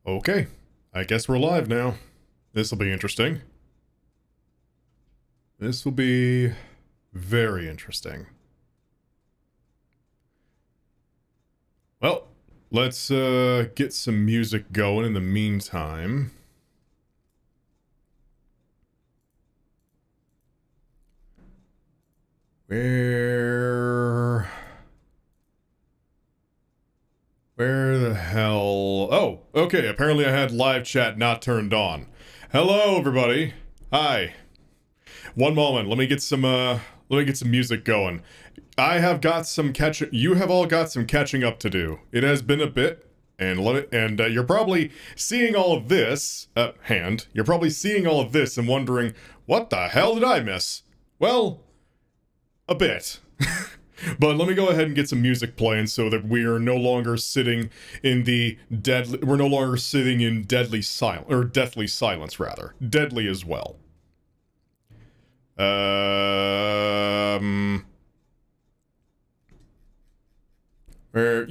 Okay, I guess we're live now. This will be interesting. This will be very interesting. Well, let's get some music going in the meantime. Where the hell? Oh, okay, apparently I had live chat not turned on. Hello, everybody. Hi. One moment, let me get some music going. I have got some you have all got some catching up to do. It has been a bit, and you're probably seeing all of this, you're probably seeing all of this and wondering, what the hell did I miss? Well, a bit. But let me go ahead and get some music playing so that we are no longer sitting in we're no longer sitting in deathly silence, rather. Deadly as well. You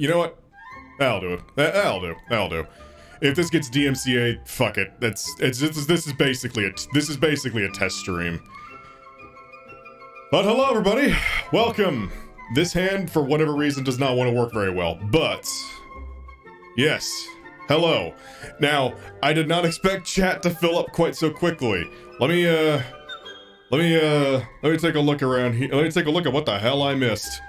know what? That'll do it. That'll do. If this gets DMCA, fuck it. This is basically a test stream. But hello, everybody. Welcome. This hand, for whatever reason, does not want to work very well, but yes, hello. Now, I did not expect chat to fill up quite so quickly. Let me take a look around here. Let me take a look at what the hell I missed.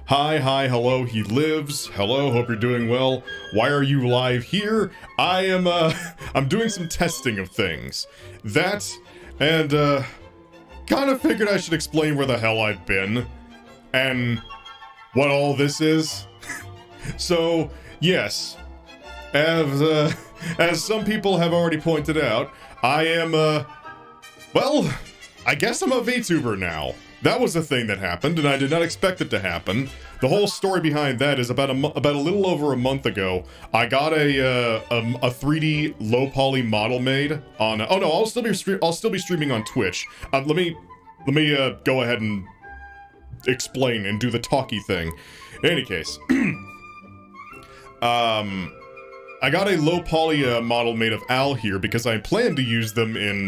Hi, hello, he lives. Hello, hope you're doing well. Why are you live here? I'm doing some testing of things. That, and, kind of figured I should explain where the hell I've been. And what all this is. So, yes, as some people have already pointed out, I am, well, I guess I'm a VTuber now. That was a thing that happened, and I did not expect it to happen. The whole story behind that is about a little over a month ago, I got a 3D low poly model made on. Oh no, I'll still be streaming on Twitch. Let me go ahead and explain and do the talky thing. In any case, I got a low poly model made of Al here because I plan to use them in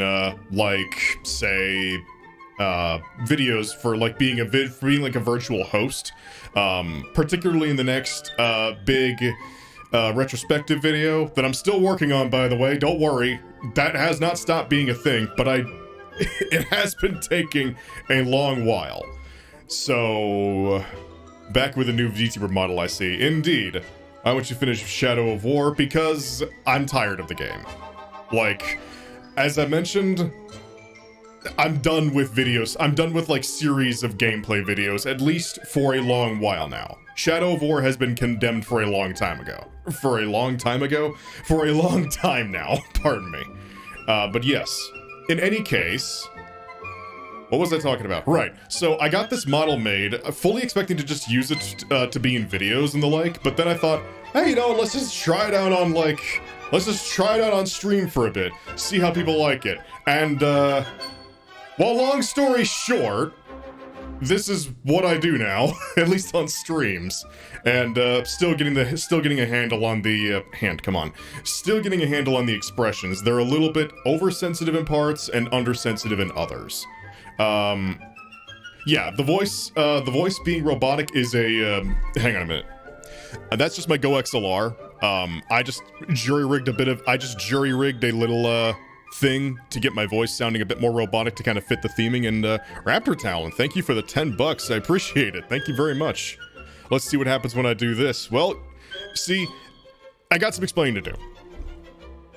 videos for like being like a virtual host, particularly in the next big retrospective video that I'm still working on, by the way. Don't worry, that has not stopped being a thing, but it has been taking a long while. So, back with a new VTuber model, I see. Indeed. Why don't you finish Shadow of War? Because I'm tired of the game. Like, as I mentioned, I'm done with videos. I'm done with, like, series of gameplay videos, at least for a long while now. Shadow of War has been condemned for a long time ago. For a long time now, pardon me. But yes, in any case, what was I talking about? Right, so I got this model made, fully expecting to just use it to be in videos and the like, but then I thought, hey, you know, let's just try it out on stream for a bit, see how people like it. And, well, long story short, this is what I do now, at least on streams, and still getting a handle on the still getting a handle on the expressions. They're a little bit oversensitive in parts and undersensitive in others. Yeah, the voice being robotic is a, hang on a minute. That's just my Go XLR. I just jury-rigged a little, thing to get my voice sounding a bit more robotic to kind of fit the theming. And, Raptor Talon, thank you for the 10 bucks. I appreciate it. Thank you very much. Let's see what happens when I do this. Well, see, I got some explaining to do.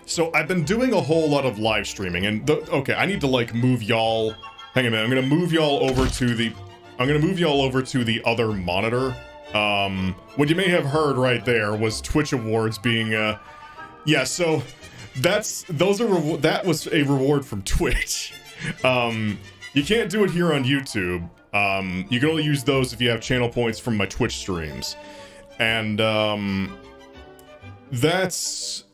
So I've been doing a whole lot of live streaming, and okay, I need to like move y'all. Hang on a minute. I'm gonna move y'all over to the other monitor. What you may have heard right there was Twitch Awards being, yeah. So that was a reward from Twitch. You can't do it here on YouTube. You can only use those if you have channel points from my Twitch streams, and that's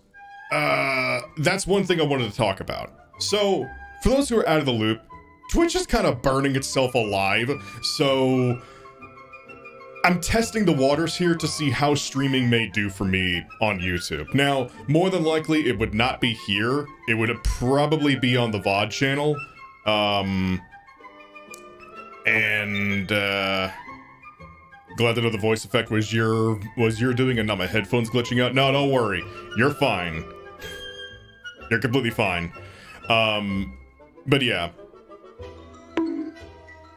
one thing I wanted to talk about. So for those who are out of the loop, Twitch is kind of burning itself alive, so I'm testing the waters here to see how streaming may do for me on YouTube. Now, more than likely, it would not be here. It would probably be on the VOD channel. Glad to know the voice effect was your doing and not my headphones glitching out. No, don't worry. You're fine. You're completely fine. But yeah.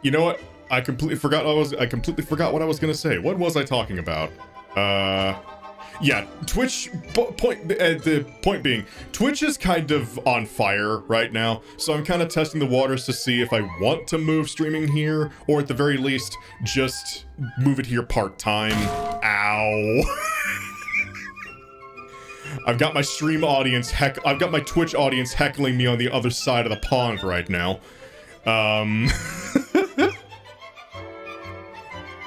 You know what? I completely forgot what I was gonna say. What was I talking about? Yeah, Twitch, the point being, Twitch is kind of on fire right now, so I'm kind of testing the waters to see if I want to move streaming here, or at the very least, just move it here part-time. Ow. I've got my stream audience I've got my Twitch audience heckling me on the other side of the pond right now.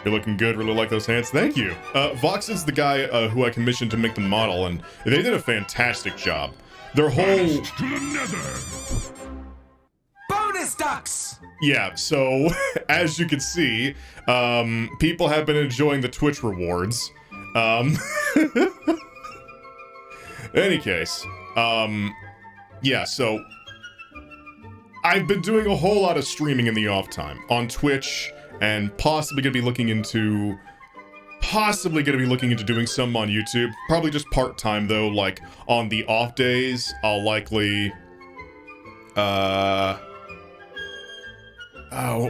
You're looking good, really like those hands. Thank you. Vox is the guy who I commissioned to make the model, and they did a fantastic job. Their whole... Bonus ducks! Yeah, so, as you can see, people have been enjoying the Twitch rewards. Any case, yeah, so... I've been doing a whole lot of streaming in the off time on Twitch, and possibly gonna be looking into doing some on YouTube. Probably just part-time though, like on the off days, I'll likely what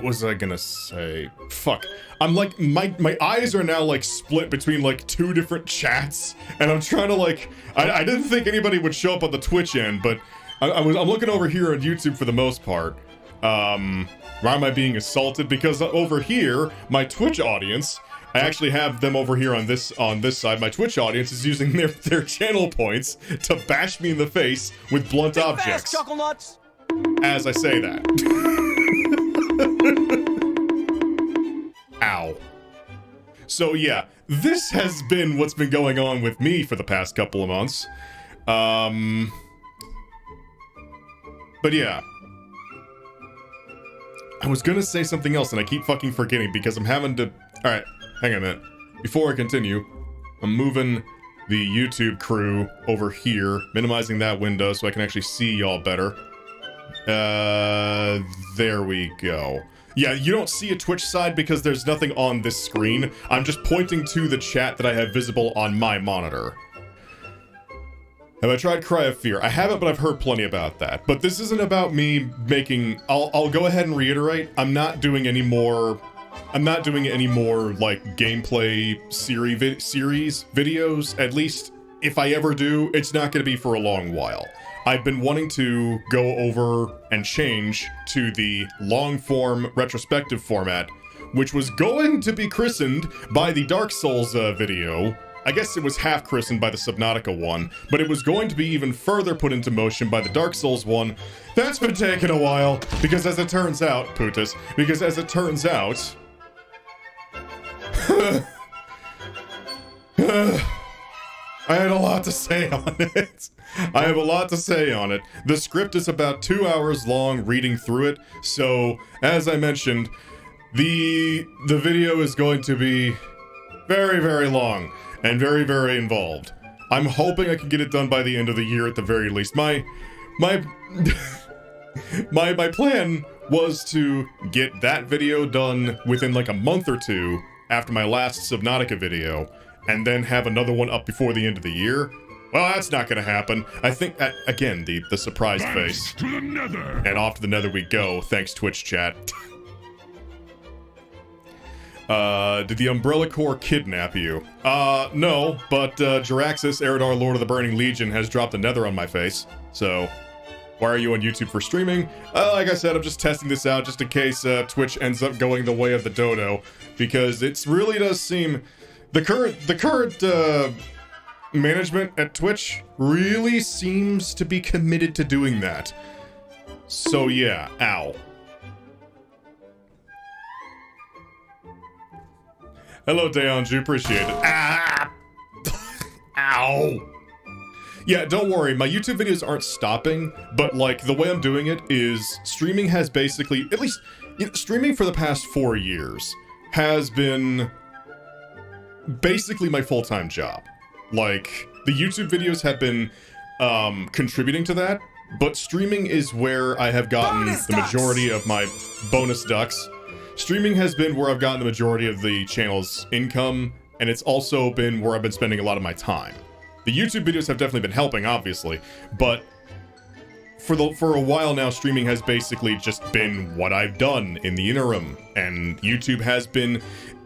was I gonna say? Fuck. I'm like, my eyes are now like split between like two different chats, and I'm trying to like, I didn't think anybody would show up on the Twitch end, but I'm looking over here on YouTube for the most part. Why am I being assaulted? Because over here, my Twitch audience, I actually have them over here on this side. My Twitch audience is using their channel points to bash me in the face with blunt objects. Chuckle nuts. As I say that. Ow. So yeah, this has been what's been going on with me for the past couple of months. But yeah. I was gonna say something else and I keep fucking forgetting because I'm having to... Alright, hang on a minute. Before I continue, I'm moving the YouTube crew over here, minimizing that window so I can actually see y'all better. There we go. Yeah, you don't see a Twitch side because there's nothing on this screen. I'm just pointing to the chat that I have visible on my monitor. Have I tried Cry of Fear? I haven't, but I've heard plenty about that. But this isn't about me making... I'll go ahead and reiterate. I'm not doing any more, like, gameplay series videos. At least, if I ever do, it's not going to be for a long while. I've been wanting to go over and change to the long-form retrospective format, which was going to be christened by the Dark Souls video. I guess it was half christened by the Subnautica one, but it was going to be even further put into motion by the Dark Souls one. That's been taking a while, because as it turns out, Putus, I had a lot to say on it. I have a lot to say on it. The script is about 2 hours long reading through it, so, as I mentioned, the video is going to be very, very long. And very, very involved. I'm hoping I can get it done by the end of the year at the very least. My plan was to get that video done within like a month or two after my last Subnautica video, and then have another one up before the end of the year. Well, that's not gonna happen. I think, again, the surprise face. To the nether. And off to the nether we go, thanks Twitch chat. Did the Umbrella Corps kidnap you? No, but, Jiraxis, Eridar, Lord of the Burning Legion, has dropped a nether on my face, so... Why are you on YouTube for streaming? Like I said, I'm just testing this out just in case, Twitch ends up going the way of the dodo, because it really does seem... The current, management at Twitch really seems to be committed to doing that. So yeah, ow. Hello, Deonju, appreciate it. Ah! Ow! Yeah, don't worry, my YouTube videos aren't stopping, but, like, the way I'm doing it is streaming has basically, at least, streaming for the past 4 years has been basically my full-time job. Like, the YouTube videos have been contributing to that, but streaming is where I have gotten the majority of my bonus ducks. Streaming has been where I've gotten the majority of the channel's income, and it's also been where I've been spending a lot of my time. The YouTube videos have definitely been helping, obviously, but for a while now, streaming has basically just been what I've done in the interim, and YouTube has been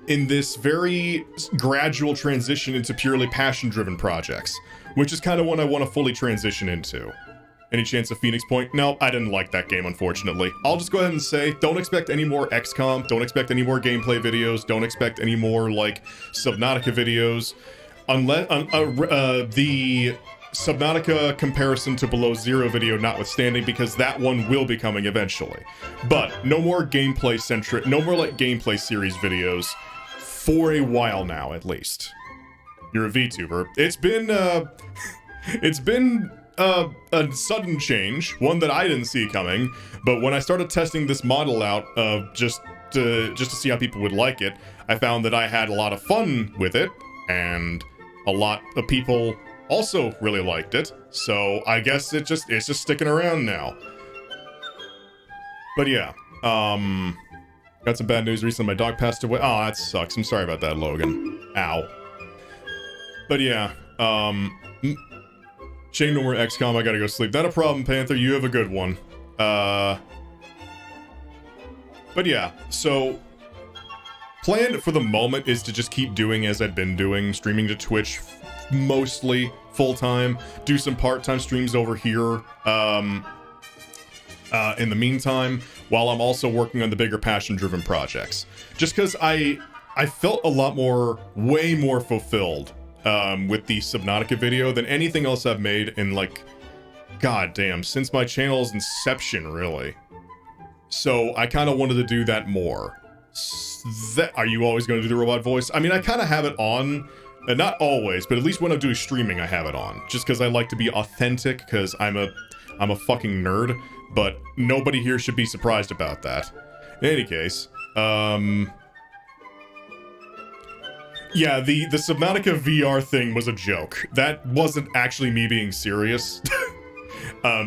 in this very gradual transition into purely passion-driven projects, which is kind of what I want to fully transition into. Any chance of Phoenix Point? No, I didn't like that game, unfortunately. I'll just go ahead and say, don't expect any more XCOM, don't expect any more gameplay videos, don't expect any more, like, Subnautica videos, unless, the Subnautica comparison to Below Zero video notwithstanding, because that one will be coming eventually. But no more gameplay-centric, no more, like, gameplay series videos for a while now, at least. You're a VTuber. It's been a sudden change, one that I didn't see coming, but when I started testing this model out, just to see how people would like it, I found that I had a lot of fun with it, and a lot of people also really liked it, so I guess it's just sticking around now. But yeah, got some bad news recently. My dog passed away. Oh, that sucks. I'm sorry about that, Logan. Ow. But yeah, Shane, no more XCOM, I gotta go sleep. Not a problem, Panther, you have a good one. But yeah, so plan for the moment is to just keep doing as I've been doing, streaming to Twitch mostly full-time, do some part-time streams over here in the meantime, while I'm also working on the bigger passion-driven projects. Just because I felt a lot more, way more fulfilled with the Subnautica video than anything else I've made in, like, goddamn, since my channel's inception, really. So I kind of wanted to do that more. Are you always going to do the robot voice? I mean, I kind of have it on, not always, but at least when I'm doing streaming, I have it on. Just because I like to be authentic, because I'm a fucking nerd, but nobody here should be surprised about that. In any case, yeah, the Subnautica VR thing was a joke. That wasn't actually me being serious.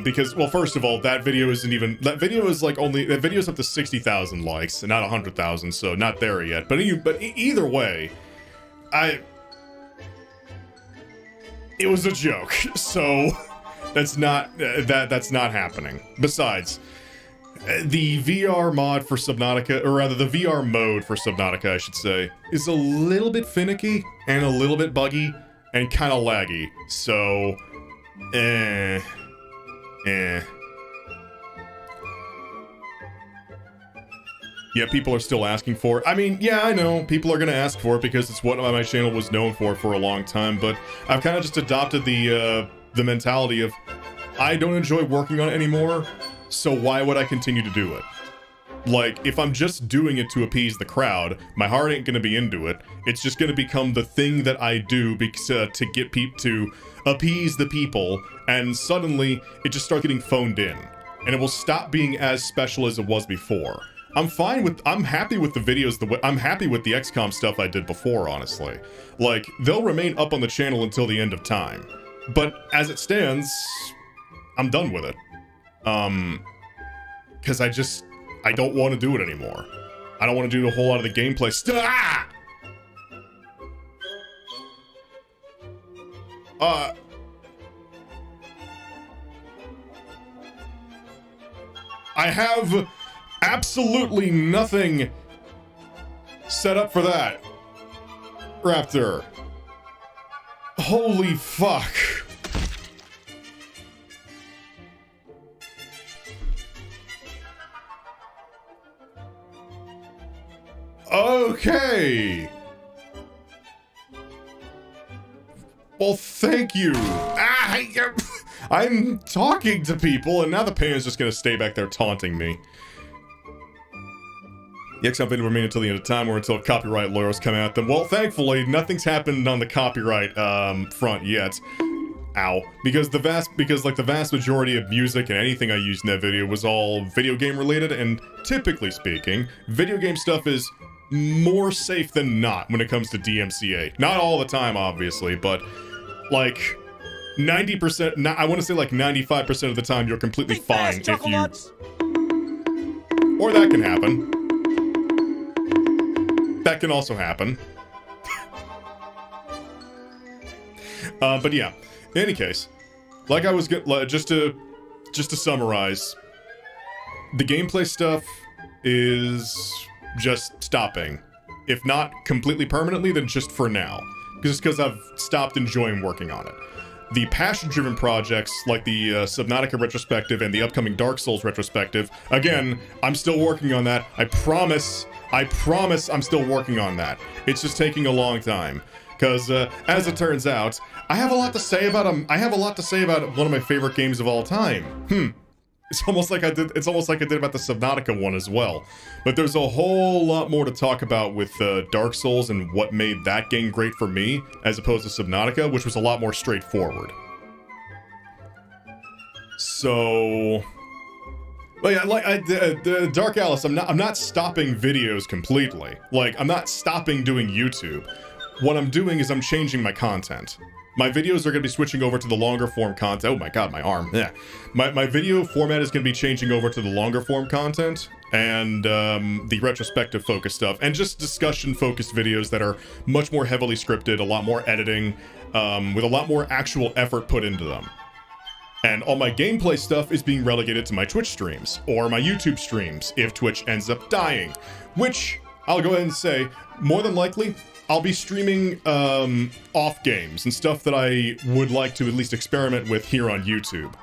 Because, well, first of all, that video isn't even, that video is like only, that video's up to 60,000 likes, and not 100,000, so not there yet. But either way, it was a joke, so that's not, that's not happening. Besides, the VR mod for Subnautica, or rather the VR mode for Subnautica, I should say, is a little bit finicky and a little bit buggy and kind of laggy. So, yeah, people are still asking for it. I mean, yeah, I know people are gonna ask for it because it's what my channel was known for a long time. But I've kind of just adopted the mentality of I don't enjoy working on it anymore. So why would I continue to do it? Like, if I'm just doing it to appease the crowd, my heart ain't gonna be into it. It's just gonna become the thing that I do because, to get people to appease the people, and suddenly it just starts getting phoned in, and it will stop being as special as it was before. I'm happy with the videos, I'm happy with the XCOM stuff I did before, honestly. Like, they'll remain up on the channel until the end of time. But as it stands, I'm done with it. Because I don't want to do it anymore. I don't want to do a whole lot of the gameplay stuff. I have absolutely nothing set up for that, Raptor. Holy fuck. Okay. Well, thank you. I'm talking to people, and now the pan's just gonna stay back there taunting me. The XCOM video will remain until the end of time, or until copyright lawyers come at them. Well, thankfully, nothing's happened on the copyright front yet. Ow. Because the vast majority of music and anything I used in that video was all video game related, and typically speaking, video game stuff is more safe than not when it comes to DMCA. Not all the time, obviously, but like 90%, I want to say like 95% of the time you're completely fine if you... Or that can happen. That can also happen. But yeah, in any case, like I was just to summarize, the gameplay stuff is just stopping. If not completely permanently, then just for now. Just because I've stopped enjoying working on it. The passion-driven projects, like the Subnautica retrospective and the upcoming Dark Souls retrospective, again, I'm still working on that. I promise I'm still working on that. It's just taking a long time. Because, as it turns out, I have a lot to say about one of my favorite games of all time. It's almost like I did about the Subnautica one as well. But there's a whole lot more to talk about with Dark Souls and what made that game great for me, as opposed to Subnautica, which was a lot more straightforward. So, but yeah, like Dark Alice, I'm not stopping videos completely. Like, I'm not stopping doing YouTube. What I'm doing is I'm changing my content. My videos are going to be switching over to the longer form content. Oh my god, my arm. Yeah. My video format is going to be changing over to the longer form content and the retrospective focused stuff and just discussion focused videos that are much more heavily scripted, a lot more editing, with a lot more actual effort put into them. And all my gameplay stuff is being relegated to my Twitch streams or my YouTube streams if Twitch ends up dying, which I'll go ahead and say, more than likely, I'll be streaming off games and stuff that I would like to at least experiment with here on YouTube.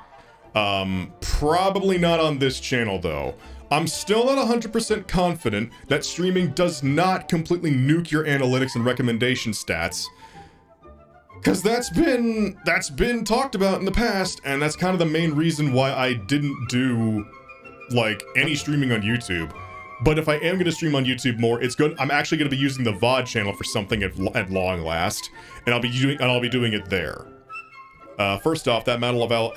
Probably not on this channel though. I'm still not 100% confident that streaming does not completely nuke your analytics and recommendation stats. Cause that's been talked about in the past, and that's kind of the main reason why I didn't do like any streaming on YouTube. But if I am going to stream on YouTube more, I'm actually going to be using the VOD channel for something at long last, and I'll be doing it there. First off, that model of Alo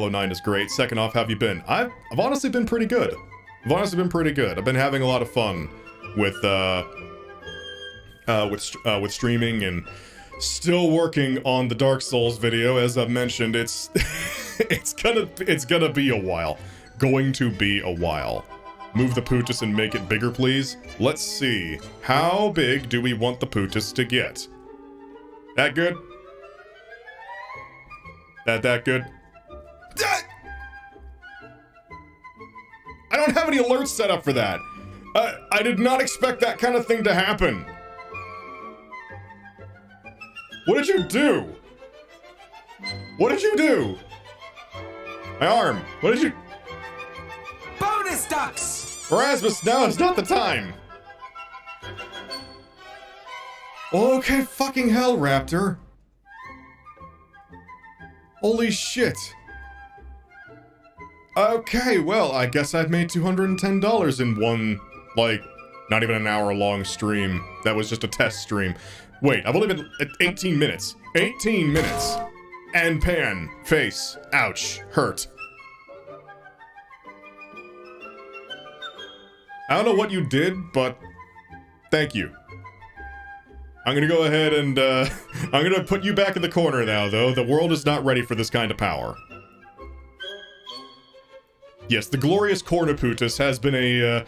9 is great. Second off, how have you been? I've honestly been pretty good. I've been having a lot of fun with streaming and still working on the Dark Souls video. As I've mentioned, it's gonna be a while. Going to be a while. Move the Pootus and make it bigger, please. Let's see. How big do we want the Pootus to get? That good? That good? I don't have any alerts set up for that. I did not expect that kind of thing to happen. What did you do? What did you do? My arm. What did you... Bonus ducks! Erasmus, now is not the time! Okay, fucking hell, Raptor. Holy shit. Okay, well, I guess I've made $210 in one, like, not even an hour-long stream. That was just a test stream. Wait, I've only been at 18 minutes. 18 minutes. And pan. Face. Ouch. Hurt. I don't know what you did, but thank you. I'm gonna go ahead and, I'm gonna put you back in the corner now, though. The world is not ready for this kind of power. Yes, the glorious Cornuputus has been a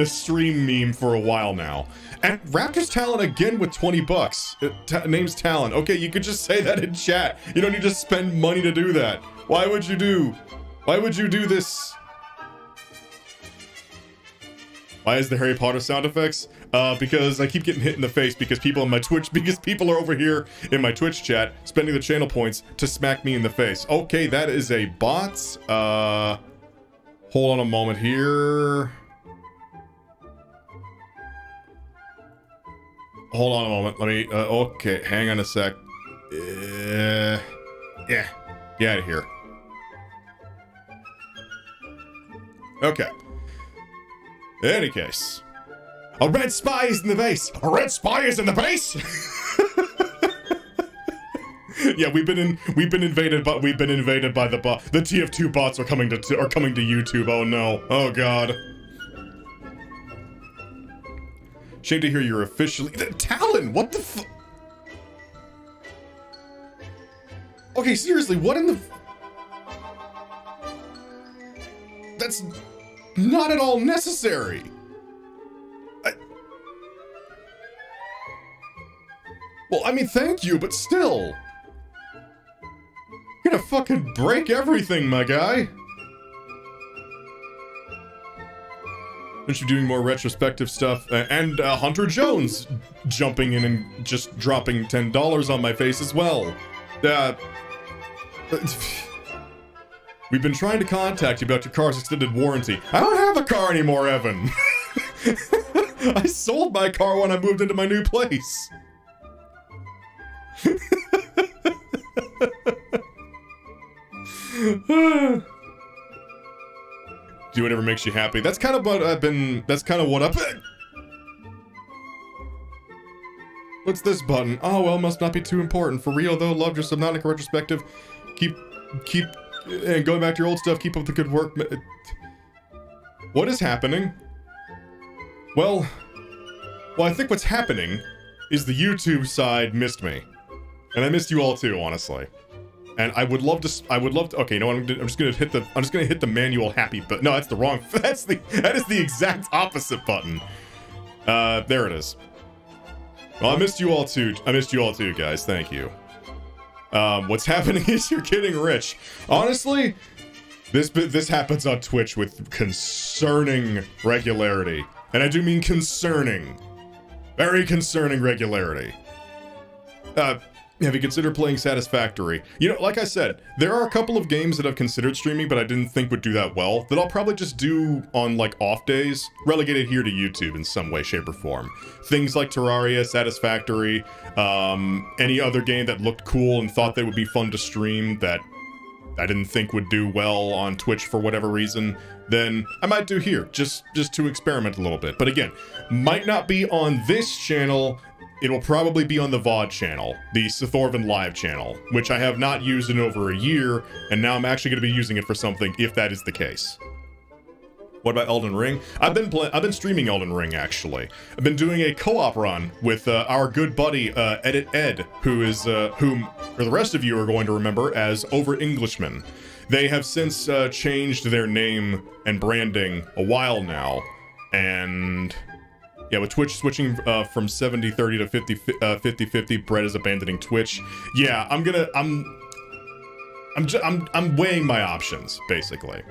stream meme for a while now. And Raptor's Talon again with 20 bucks. Name's Talon. Okay, you could just say that in chat. You don't need to spend money to do that. Why would you do this? Why is the Harry Potter sound effects? Because I keep getting hit in the face because people are over here in my Twitch chat spending the channel points to smack me in the face. Okay, that is a bot. Hold on a moment here. Hold on a moment. Let me, okay, hang on a sec. Yeah, get out of here. Okay. In any case, a red spy is in the base. A red spy is in the base. Yeah, we've been invaded by the bot. The TF2 bots are coming to YouTube. Oh no. Oh god. Shame to hear you're officially... Talon, what the Okay, seriously, what in the... That's not at all necessary. Well, I mean, thank you, but still. You're gonna fucking break everything, my guy. Aren't you doing more retrospective stuff? And Hunter Jones jumping in and just dropping $10 on my face as well. We've been trying to contact you about your car's extended warranty. I don't have a car anymore, Evan. I sold my car when I moved into my new place. Do whatever makes you happy. That's kind of what I've been... That's kind of what I've been... What's this button? Oh, well, must not be too important. For real, though, loved your Subnautica retrospective. Keep... And going back to your old stuff, keep up the good work. What is happening? Well, I think what's happening is the YouTube side missed me. And I missed you all too, honestly. And I would love to, okay, no, I'm just gonna hit the manual happy button. No, that's the wrong, that is the exact opposite button. There it is. Well, I missed you all too, guys, thank you. What's happening is you're getting rich. Honestly, this happens on Twitch with concerning regularity. And I do mean concerning. Very concerning regularity. Have you considered playing Satisfactory? You know, like I said, there are a couple of games that I've considered streaming, but I didn't think would do that well, that I'll probably just do on, like, off days, relegated here to YouTube in some way, shape, or form. Things like Terraria, Satisfactory, any other game that looked cool and thought they would be fun to stream that I didn't think would do well on Twitch for whatever reason, then I might do here, just to experiment a little bit. But again, might not be on this channel. It'll probably be on the VOD channel, the Sethorven live channel, which I have not used in over a year, and now I'm actually going to be using it for something if that is the case. What about Elden Ring? I've been streaming Elden Ring, actually. I've been doing a co-op run with our good buddy Edit Ed, who is whom the rest of you are going to remember as Over Englishman. They have since changed their name and branding a while now, and yeah, with Twitch switching from 70-30 to 50-50, Brett is abandoning Twitch. Yeah, I'm weighing my options, basically.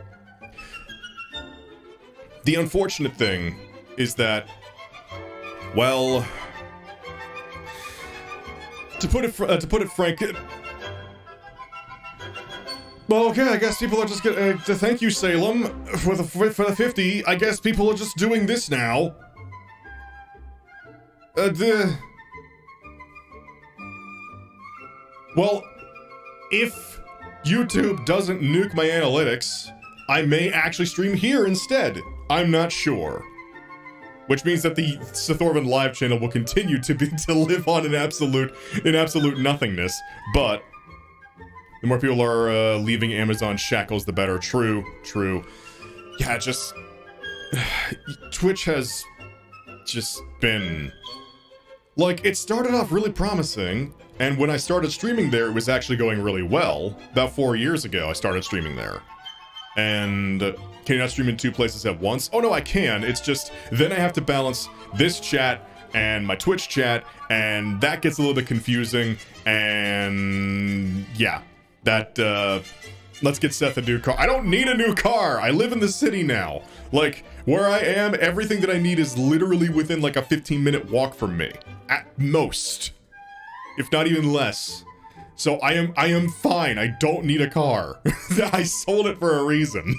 The unfortunate thing is that, well, to put it frank, well, okay, I guess people are just gonna, thank you, Salem, for the 50, I guess people are just doing this now. Well, if YouTube doesn't nuke my analytics, I may actually stream here instead. I'm not sure. Which means that the Sethorven live channel will continue to live on in absolute nothingness. But the more people are leaving Amazon shackles, the better. True. Yeah, just Twitch has just been, like, it started off really promising, and when I started streaming there, it was actually going really well. About 4 years ago, I started streaming there. And can you not stream in 2 places at once? Oh no, I can. It's just, then I have to balance this chat and my Twitch chat, and that gets a little bit confusing, and yeah, that, let's get Seth a new car. I don't need a new car! I live in the city now. Like, where I am, everything that I need is literally within like a 15-minute walk from me. At most. If not even less. So I am fine. I don't need a car. I sold it for a reason.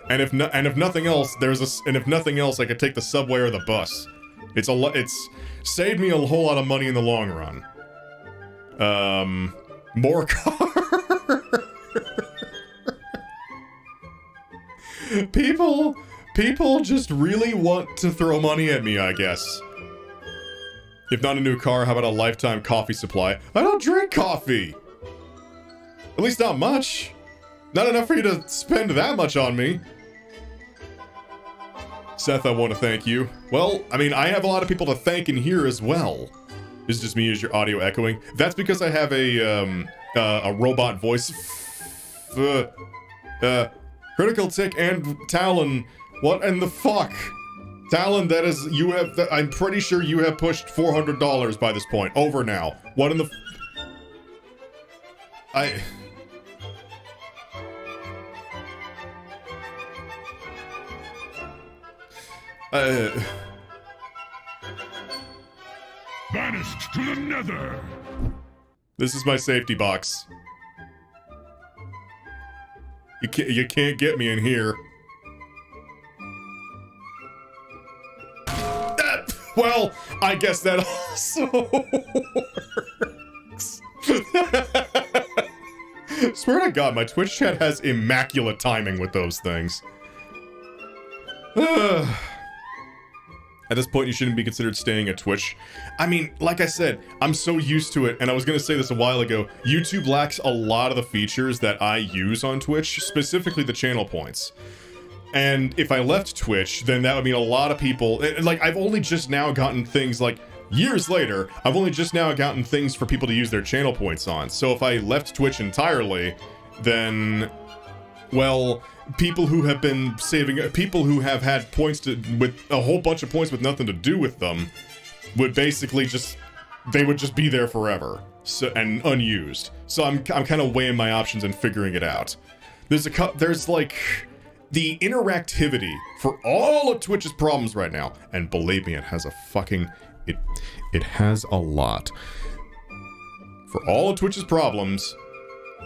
And if nothing else, if nothing else, I could take the subway or the bus. It's saved me a whole lot of money in the long run. More car. People just really want to throw money at me, I guess. If not a new car, how about a lifetime coffee supply? I don't drink coffee! At least not much. Not enough for you to spend that much on me. Seth, I want to thank you. Well, I mean, I have a lot of people to thank in here as well. This is just me as your audio echoing. That's because I have a robot voice. Critical Tick and Talon. What in the fuck? Talon, that is, you have, I'm pretty sure you have pushed $400 by this point. Over now. What in the... Banished to the nether! This is my safety box. You can't get me in here. Well, I guess that also works. Swear to God, my Twitch chat has immaculate timing with those things. At this point, you shouldn't be considered staying at Twitch. I mean, like I said, I'm so used to it, and I was gonna say this a while ago, YouTube lacks a lot of the features that I use on Twitch, specifically the channel points. And if I left Twitch, then that would mean a lot of people, like, I've only just now gotten things, like, years later, I've only just now gotten things for people to use their channel points on. So if I left Twitch entirely, then, well, people who have been saving, people who have had points with a whole bunch of points with nothing to do with them, would basically just, they would just be there forever, so, and unused. So I'm kind of weighing my options and figuring it out. There's like, the interactivity for all of Twitch's problems right now, and believe me, it has a fucking, it has a lot. For all of Twitch's problems,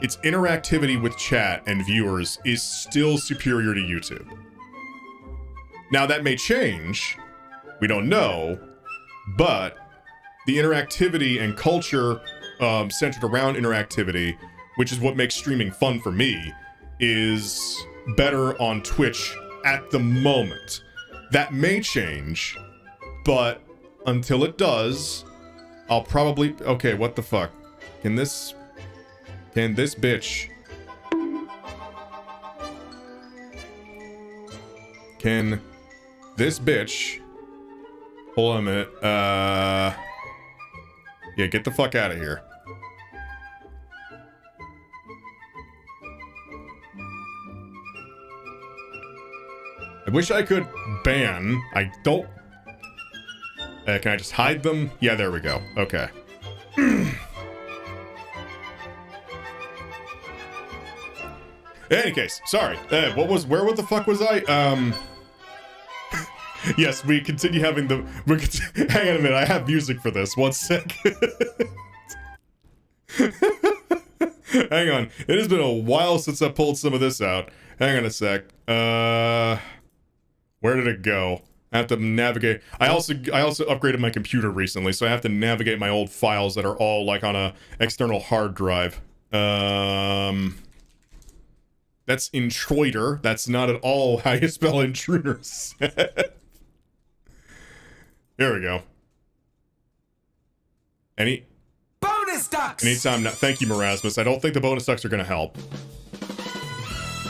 its interactivity with chat and viewers is still superior to YouTube. Now that may change, we don't know, but the interactivity and culture centered around interactivity, which is what makes streaming fun for me, is better on Twitch at the moment. That may change, but until it does, I'll probably... Okay, what the fuck? Can this bitch... Can this bitch... Hold on a minute. Yeah, get the fuck out of here. I wish I could ban. I don't... can I just hide them? Yeah, there we go. Okay. In any case, sorry. Where the fuck was I? Yes, we continue having the... Hang on a minute, I have music for this. One sec. Hang on. It has been a while since I pulled some of this out. Hang on a sec. Where did it go? I have to navigate. I also upgraded my computer recently, so I have to navigate my old files that are all like on a external hard drive. That's intruder. That's not at all how you spell intruder. Here we go. Bonus ducks! Anytime now. Thank you, Marasmus. I don't think the bonus ducks are gonna help.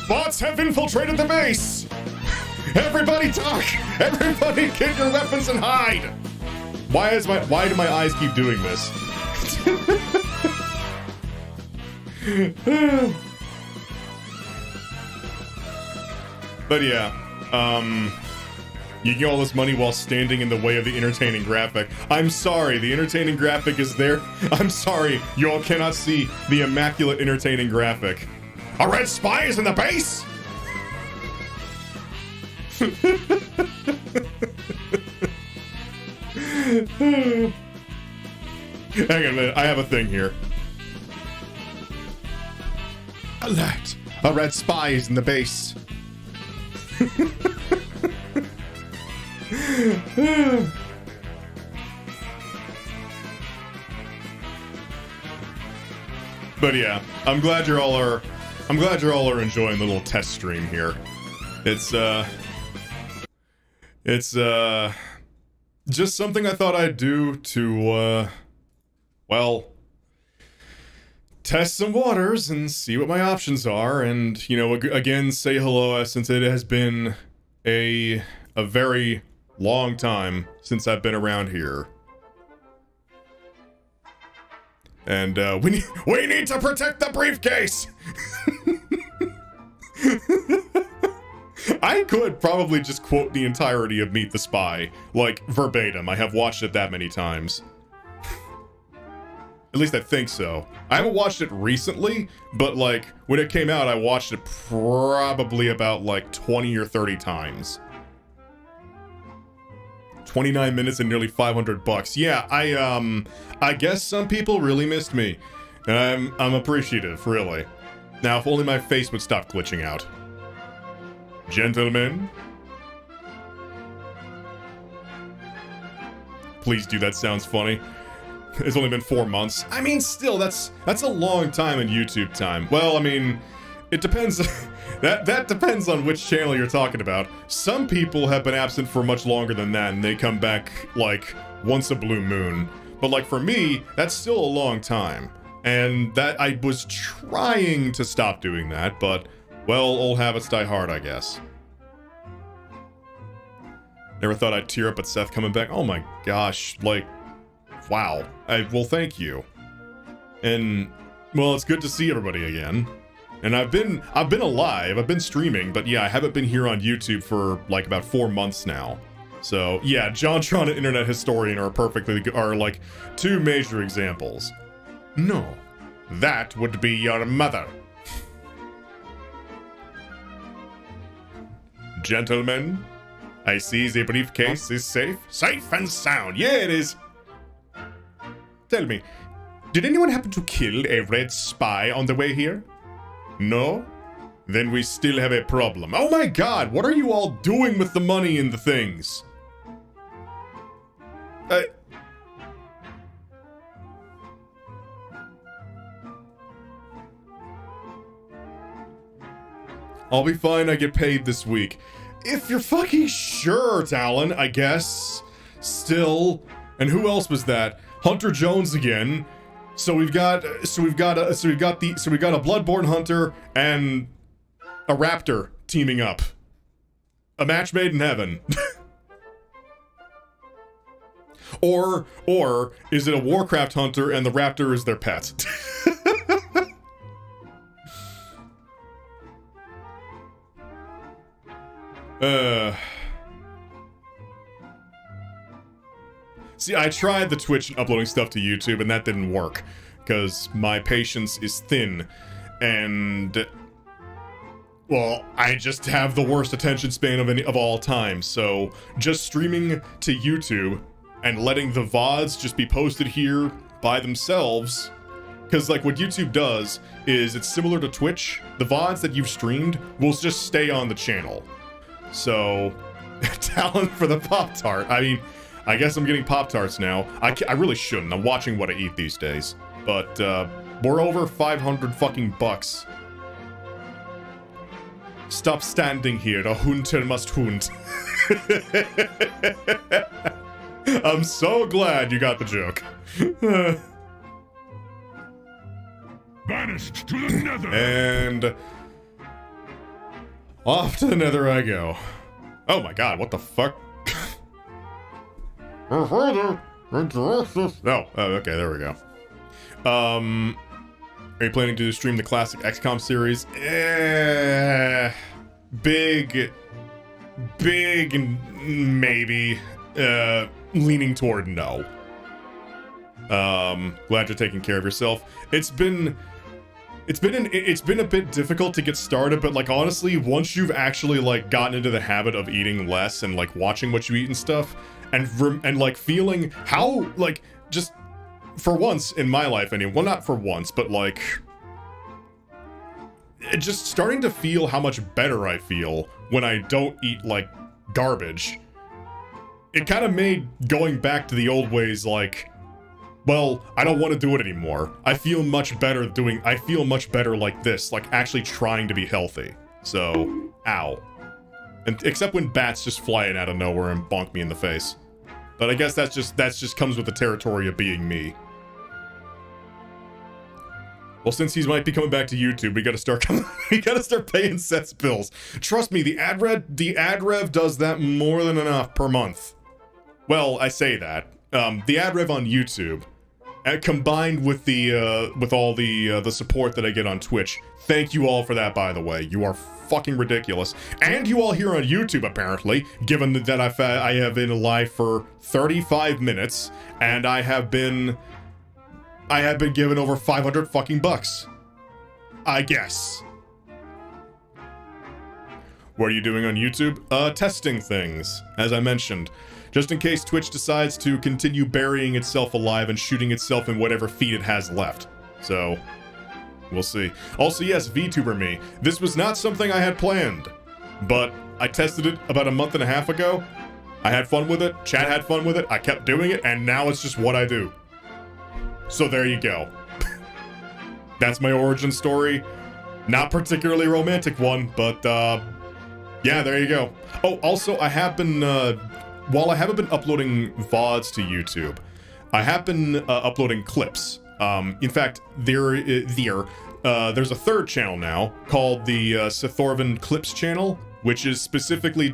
Bots have infiltrated the base! Everybody talk! Everybody get your weapons and hide! Why do my eyes keep doing this? But yeah, you get all this money while standing in the way of the entertaining graphic. I'm sorry, the entertaining graphic is there. I'm sorry, you all cannot see the immaculate entertaining graphic. A red spy is in the base? Hang on a minute, I have a thing here. Alert! A red spy is in the base. But yeah, I'm glad you all are enjoying the little test stream here. It's just something I thought I'd do to well, test some waters and see what my options are, and, you know, again, say hello, since it has been a a very long time since I've been around here. And we need to protect the briefcase. I could probably just quote the entirety of Meet the Spy, like verbatim. I have watched it that many times. At least I think so. I haven't watched it recently, but like when it came out, I watched it probably about like 20 or 30 times. 29 minutes and nearly $500. Yeah, I guess some people really missed me. And I'm appreciative, really. Now, if only my face would stop glitching out. Gentlemen. Please do, that sounds funny. It's only been 4 months. I mean, still, that's a long time in YouTube time. Well, I mean, it depends. that depends on which channel you're talking about. Some people have been absent for much longer than that, and they come back, like, once a blue moon. But, like, for me, that's still a long time. And that I was trying to stop doing that, but, well, old habits die hard, I guess. Never thought I'd tear up at Seth coming back. Oh my gosh, like, wow. Well, thank you. And, well, it's good to see everybody again. And I've been alive, I've been streaming, but yeah, I haven't been here on YouTube for like about 4 months now. So yeah, JonTron and Internet Historian are like two major examples. No, that would be your mother. Gentlemen, I see the briefcase is safe. Safe and sound, yeah it is. Tell me, did anyone happen to kill a red spy on the way here? No? Then we still have a problem. Oh my god, what are you all doing with the money and the things? I'll be fine, I get paid this week. If you're fucking sure, Talon, I guess. Still. And who else was that? Hunter Jones again. So we've got a Bloodborne Hunter and a Raptor teaming up. A match made in heaven. or is it a Warcraft Hunter and the Raptor is their pet? See, I tried the Twitch and uploading stuff to YouTube, and that didn't work, because my patience is thin, and, well, I just have the worst attention span of all time, so just streaming to YouTube and letting the VODs just be posted here by themselves, because, like, what YouTube does is it's similar to Twitch. The VODs that you've streamed will just stay on the channel. So, talent for the Pop-Tart. I mean, I guess I'm getting Pop-Tarts now. I really shouldn't. I'm watching what I eat these days. But, we're over 500 fucking bucks. Stop standing here. The Hunter must hunt. I'm so glad you got the joke. Banished to the Nether. And off to the Nether I go. Oh my god, what the fuck? No, okay, there we go. Are you planning to stream the classic XCOM series? Big, maybe. Leaning toward no. Glad you're taking care of yourself. It's been a bit difficult to get started, but like honestly, once you've actually like gotten into the habit of eating less and like watching what you eat and stuff, and like feeling how like just for once in my life anyway, well not for once, but like just starting to feel how much better I feel when I don't eat like garbage. It kind of made going back to the old ways like, well, I don't want to do it anymore. I feel much better like this, like actually trying to be healthy. So, ow. And except when bats just fly in out of nowhere and bonk me in the face. But I guess that's just comes with the territory of being me. Well, since he might be coming back to YouTube, we gotta start paying Seth's bills. Trust me, the ad rev does that more than enough per month. Well, I say that. The ad rev on YouTube, combined with the with all the support that I get on Twitch. Thank you all for that, by the way. You are fucking ridiculous. And you all here on YouTube, apparently, given that I have been alive for 35 minutes, and I have been given over 500 fucking bucks. I guess. What are you doing on YouTube? Testing things, as I mentioned. Just in case Twitch decides to continue burying itself alive and shooting itself in whatever feed it has left. So, we'll see. Also, yes, VTuber me. This was not something I had planned, but I tested it about a month and a half ago. I had fun with it, chat had fun with it, I kept doing it, and now it's just what I do. So there you go. That's my origin story. Not particularly romantic one, but yeah, there you go. Oh, also, I have been, while I haven't been uploading VODs to YouTube, I have been uploading clips. In fact, there's a third channel now called the Sethorven Clips channel, which is specifically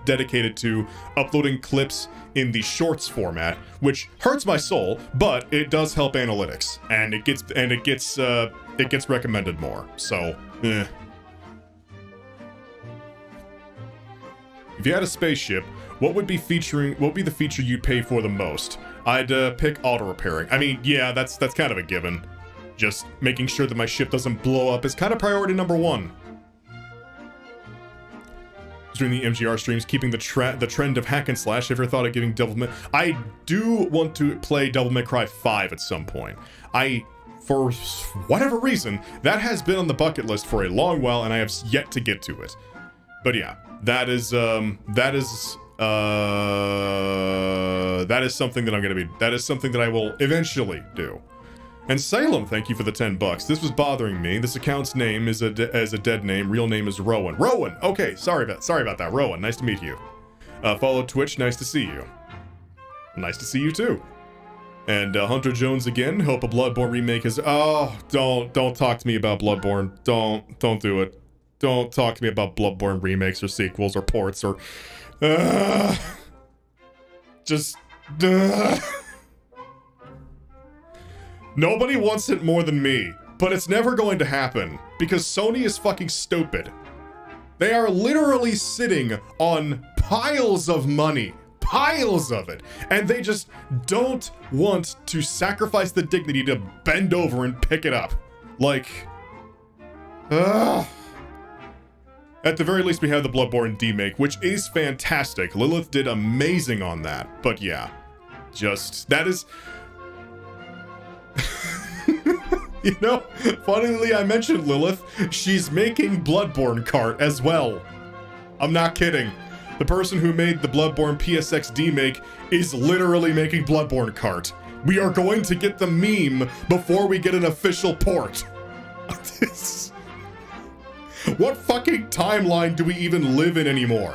dedicated to uploading clips in the shorts format, which hurts my soul, but it does help analytics, and it gets recommended more. So, eh. If you had a spaceship, what would be the feature you'd pay for the most? I'd pick auto repairing. I mean, yeah, that's kind of a given. Just making sure that my ship doesn't blow up is kind of priority number one. During the MGR streams, keeping the trend of hack and slash. Have you ever thought of giving Devil May? I do want to play Devil May Cry 5 at some point. For whatever reason, that has been on the bucket list for a long while, and I have yet to get to it. But yeah, that is something that I will eventually do. And Salem, thank you for the 10 bucks. This was bothering me. This account's name is a dead name. Real name is Rowan. Rowan. Okay, sorry about that. Rowan, nice to meet you. Follow Twitch. Nice to see you. Nice to see you too. And Hunter Jones again. Hope a Bloodborne remake is. Oh, don't talk to me about Bloodborne. Don't do it. Don't talk to me about Bloodborne remakes or sequels or ports or. Just. Nobody wants it more than me, but it's never going to happen, because Sony is fucking stupid. They are literally sitting on piles of money, piles of it, and they just don't want to sacrifice the dignity to bend over and pick it up. Like, at the very least, we have the Bloodborne demake, which is fantastic. Lilith did amazing on that, but yeah, that is... You know, funnily I mentioned Lilith, she's making Bloodborne cart as well. I'm not kidding. The person who made the Bloodborne PSX demake is literally making Bloodborne cart. We are going to get the meme before we get an official port. What fucking timeline do we even live in anymore?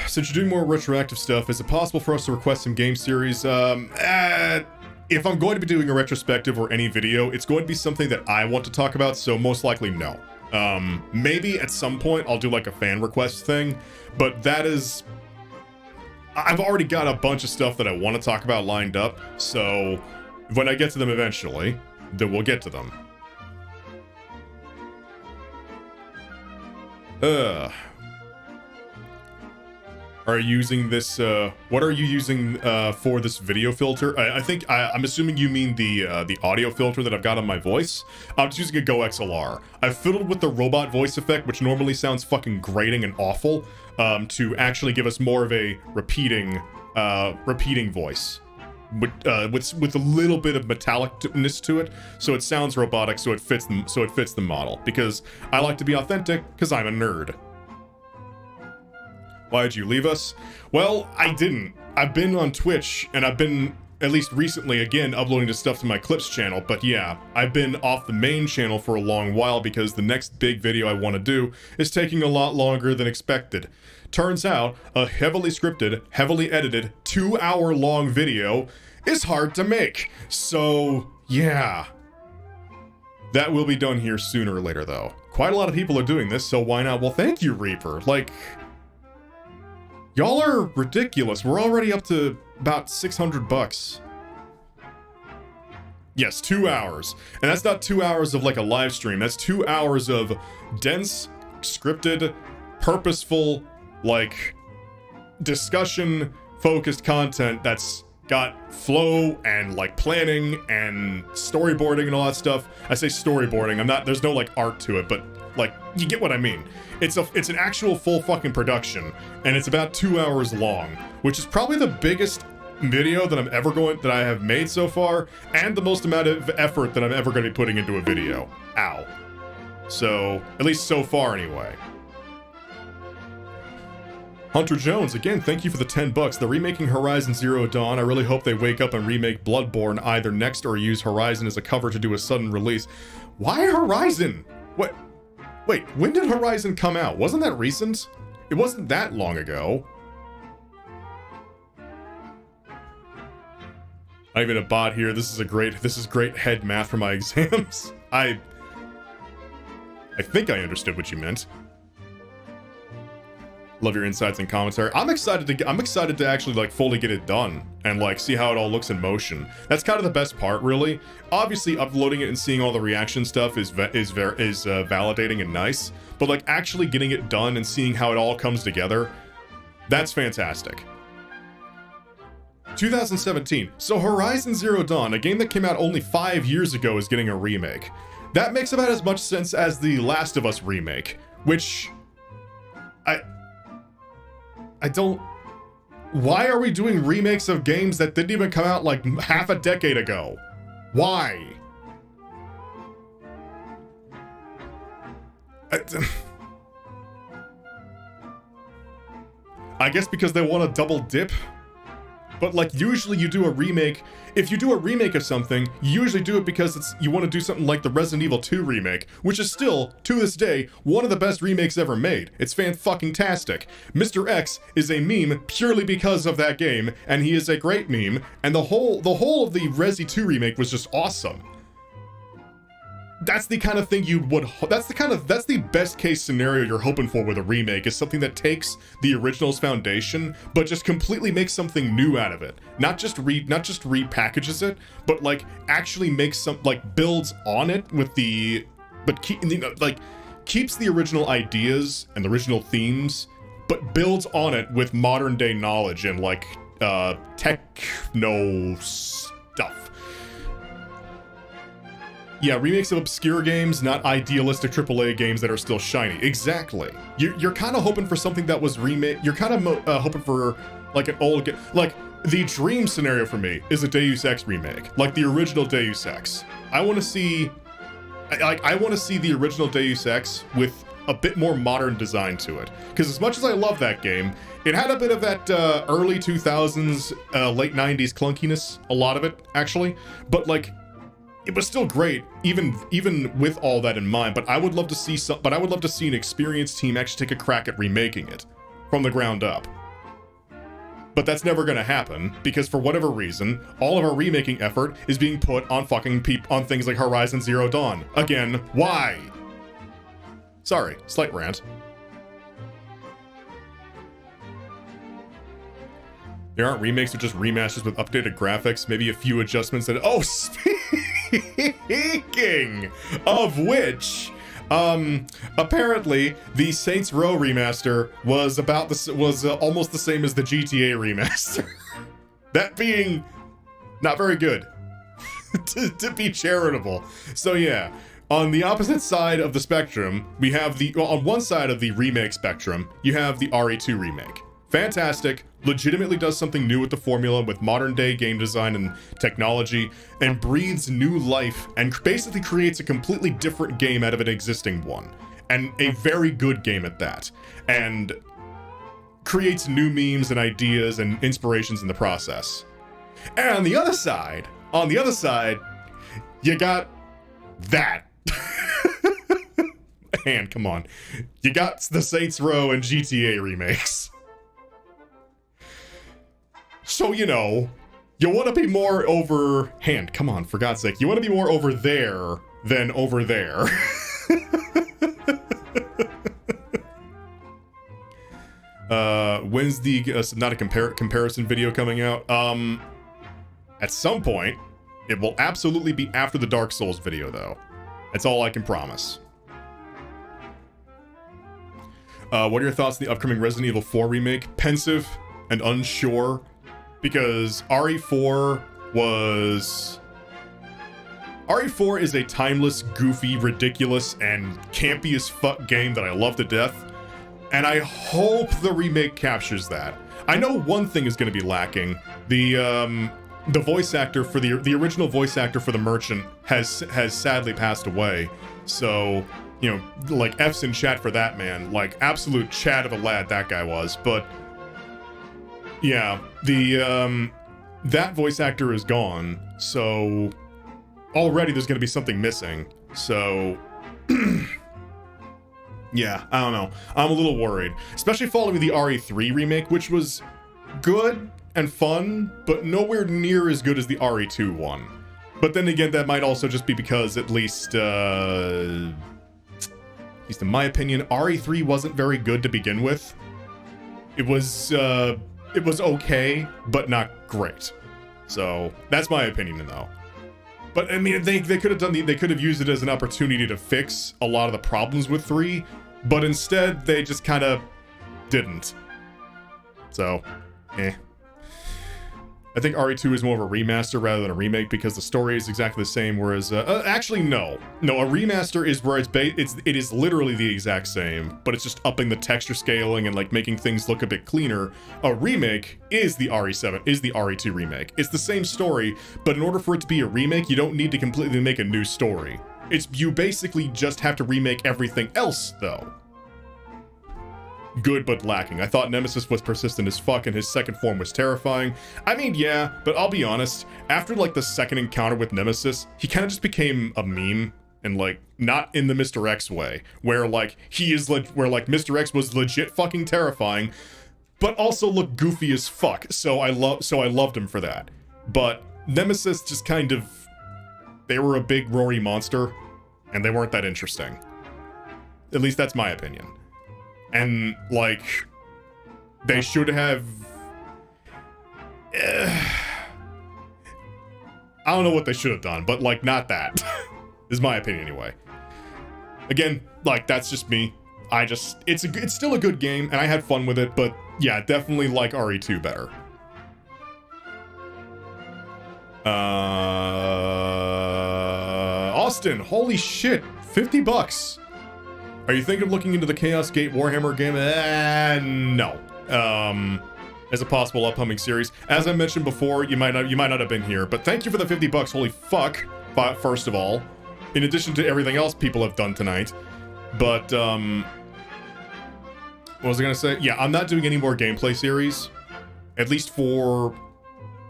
Since you're doing more retroactive stuff, is it possible for us to request some game series? If I'm going to be doing a retrospective or any video, it's going to be something that I want to talk about, so most likely no. Maybe at some point I'll do like a fan request thing, but that is... I've already got a bunch of stuff that I want to talk about lined up, so when I get to them eventually, then we'll get to them. Are you using this, what are you using, for this video filter? I'm assuming you mean the audio filter that I've got on my voice. I'm just using a Go XLR. I've fiddled with the robot voice effect, which normally sounds fucking grating and awful, to actually give us more of a repeating voice. With a little bit of metallicness to it, so it sounds robotic, so it fits the model. Because I like to be authentic, because I'm a nerd. Why did you leave us? Well, I didn't. I've been on Twitch, and I've been at least recently, again, uploading this stuff to my Clips channel. But yeah, I've been off the main channel for a long while because the next big video I want to do is taking a lot longer than expected. Turns out, a heavily scripted, heavily edited, 2-hour-long video is hard to make. So, yeah. That will be done here sooner or later, though. Quite a lot of people are doing this, so why not? Well, thank you, Reaper. Like, y'all are ridiculous. We're already up to about $600. Yes, 2 hours. And that's not 2 hours of like a live stream. That's 2 hours of dense, scripted, purposeful, like, discussion-focused content that's got flow and like planning and storyboarding and all that stuff. I say storyboarding, there's no like art to it, but like, you get what I mean. It's an actual full fucking production, and it's about 2 hours long, which is probably the biggest video that I have made so far, and the most amount of effort that I'm ever going to be putting into a video. Ow. So, at least so far anyway. Hunter Jones, again, thank you for the $10. They're remaking Horizon Zero Dawn. I really hope they wake up and remake Bloodborne either next or use Horizon as a cover to do a sudden release. Why Horizon? What? Wait, when did Horizon come out? Wasn't that recent? It wasn't that long ago. Not even a bot here. This is great head math for my exams. I think I understood what you meant. Love your insights and commentary. I'm excited to actually like fully get it done and like see how it all looks in motion. That's kind of the best part, really. Obviously, uploading it and seeing all the reaction stuff is validating and nice, but like actually getting it done and seeing how it all comes together, that's fantastic. 2017. So Horizon Zero Dawn, a game that came out only 5 years ago, is getting a remake. That makes about as much sense as the Last of Us remake, which I don't... Why are we doing remakes of games that didn't even come out like half a decade ago? Why? I guess because they want to double dip? But like, usually you do a remake. If you do a remake of something, you usually do it because you want to do something like the Resident Evil 2 remake, which is still, to this day, one of the best remakes ever made. It's fan-fucking-tastic. Mr. X is a meme purely because of that game, and he is a great meme, and the whole of the Resi 2 remake was just awesome. That's the kind of thing that's the best case scenario you're hoping for with a remake, is something that takes the original's foundation, but just completely makes something new out of it. Not just repackages it, but like actually makes builds on it with keeps the original ideas and the original themes, but builds on it with modern day knowledge and like, techno stuff. Yeah, remakes of obscure games, not idealistic AAA games that are still shiny. Exactly. You're kind of hoping for something that was remade. You're kind of hoping for like an old game. Like, the dream scenario for me is a Deus Ex remake, like the original Deus Ex. I want to see the original Deus Ex with a bit more modern design to it. Because as much as I love that game, it had a bit of that early 2000s, late 90s clunkiness. A lot of it, actually. But like, it was still great, even with all that in mind. But I would love to see an experienced team actually take a crack at remaking it from the ground up. But that's never gonna happen because for whatever reason, all of our remaking effort is being put on on things like Horizon Zero Dawn. Again, why? Sorry, slight rant. There aren't remakes, they're just remasters with updated graphics, maybe a few adjustments that... Oh, speaking of which, apparently the Saints Row remaster was almost the same as the GTA remaster. That being not very good, to be charitable. So yeah, on the opposite side of the spectrum, we have on one side of the remake spectrum, you have the RE2 remake. Fantastic, legitimately does something new with the formula, with modern day game design and technology, and breathes new life and basically creates a completely different game out of an existing one. And a very good game at that. And creates new memes and ideas and inspirations in the process. And on the other side, you got that. And come on, you got the Saints Row and GTA remakes. So, you know, you want to be more over... come on, for God's sake. You want to be more over there than over there. When's the... not a comparison video coming out? At some point. It will absolutely be after the Dark Souls video, though. That's all I can promise. What are your thoughts on the upcoming Resident Evil 4 remake? Pensive and unsure. Because RE4 is a timeless, goofy, ridiculous, and campy as fuck game that I love to death. And I hope the remake captures that. I know one thing is going to be lacking. The voice actor for the original voice actor for the Merchant has sadly passed away. So, you know, like, F's in chat for that, man. Like, absolute chat of a lad that guy was. But yeah, that voice actor is gone, so already there's gonna be something missing. So yeah, I don't know. I'm a little worried, especially following the RE3 remake, which was good and fun, but nowhere near as good as the RE2 one. But then again, that might also just be because at least in my opinion, RE3 wasn't very good to begin with. It was okay, but not great. So that's my opinion, though. But I mean, they could have they could have used it as an opportunity to fix a lot of the problems with 3, but instead they just kind of didn't. So, I think RE2 is more of a remaster rather than a remake because the story is exactly the same, whereas, actually, no. No, a remaster is where it is literally the exact same, but it's just upping the texture scaling and, like, making things look a bit cleaner. A remake is the RE2 remake. It's the same story, but in order for it to be a remake, you don't need to completely make a new story. You basically just have to remake everything else, though. Good but lacking. I thought Nemesis was persistent as fuck and his second form was terrifying. I mean, yeah, but I'll be honest, after like the second encounter with Nemesis, he kind of just became a meme, and like not in the Mr. X way, where like Mr. X was legit fucking terrifying, but also looked goofy as fuck. So I loved him for that. But Nemesis just kind of, they were a big roary monster and they weren't that interesting. At least that's my opinion. And, like, they should have... I don't know what they should have done, but, like, not that. Is my opinion, anyway. Again, like, that's just me. It's still a good game, and I had fun with it, but, yeah, definitely like RE2 better. Austin, holy shit, $50. Are you thinking of looking into the Chaos Gate Warhammer game? No. As a possible upcoming series. As I mentioned before, you might not have been here, but thank you for the $50. Holy fuck. First of all, in addition to everything else people have done tonight. But what was I gonna say? Yeah, I'm not doing any more gameplay series, at least for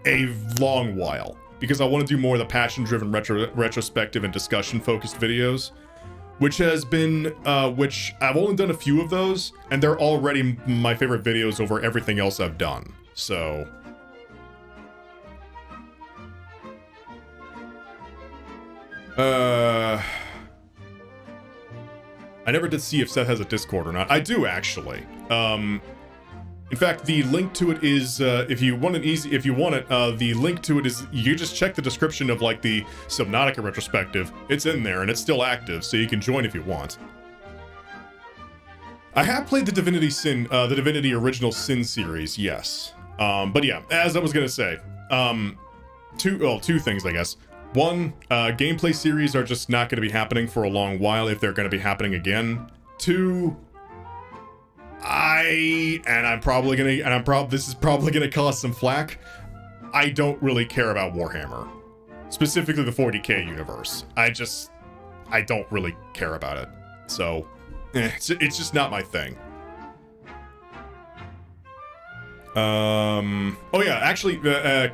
a long while, because I want to do more of the passion-driven retrospective and discussion-focused videos. Which has been, which I've only done a few of those, and they're already my favorite videos over everything else I've done, so. I never did see if Seth has a Discord or not. I do, actually. In fact, the link to it is, if you want it, the link to it is, you just check the description of, like, the Subnautica retrospective. It's in there, and it's still active, so you can join if you want. I have played the Divinity Original Sin series, yes. But yeah, as I was gonna say, two things, I guess. One, gameplay series are just not gonna be happening for a long while if they're gonna be happening again. Two, this is probably gonna cause some flack. I don't really care about Warhammer, specifically the 40k universe. I don't really care about it. So, it's just not my thing. Oh yeah, actually,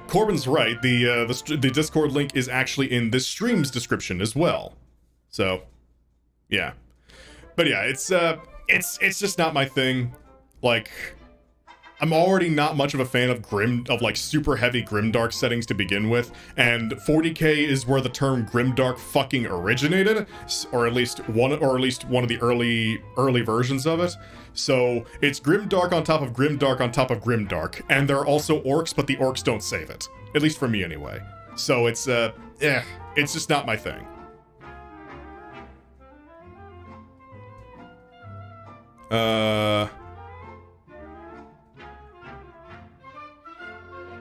Corbin's right. The Discord link is actually in this stream's description as well. So, yeah. But yeah, it's just not my thing. Like, I'm already not much of a fan of like super heavy grimdark settings to begin with, and 40k is where the term grimdark fucking originated, or at least one of the early versions of it. So it's grimdark on top of grimdark on top of grimdark, and there are also orcs, but the orcs don't save it, at least for me anyway. So it's it's just not my thing.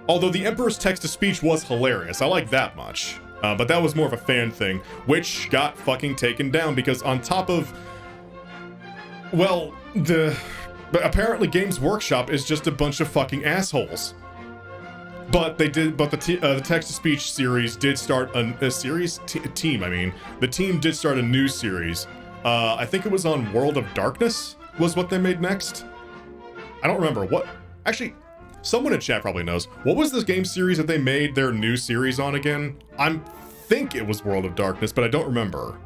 Although the Emperor's text-to-speech was hilarious, I like that much. But that was more of a fan thing, which got fucking taken down because on top of, well, apparently Games Workshop is just a bunch of fucking assholes. But the text-to-speech series did start the team did start a new series. I think it was on World of Darkness was what they made next. I don't remember what, actually, someone in chat probably knows. What was this game series that they made their new series on again? I think it was World of Darkness, but I don't remember.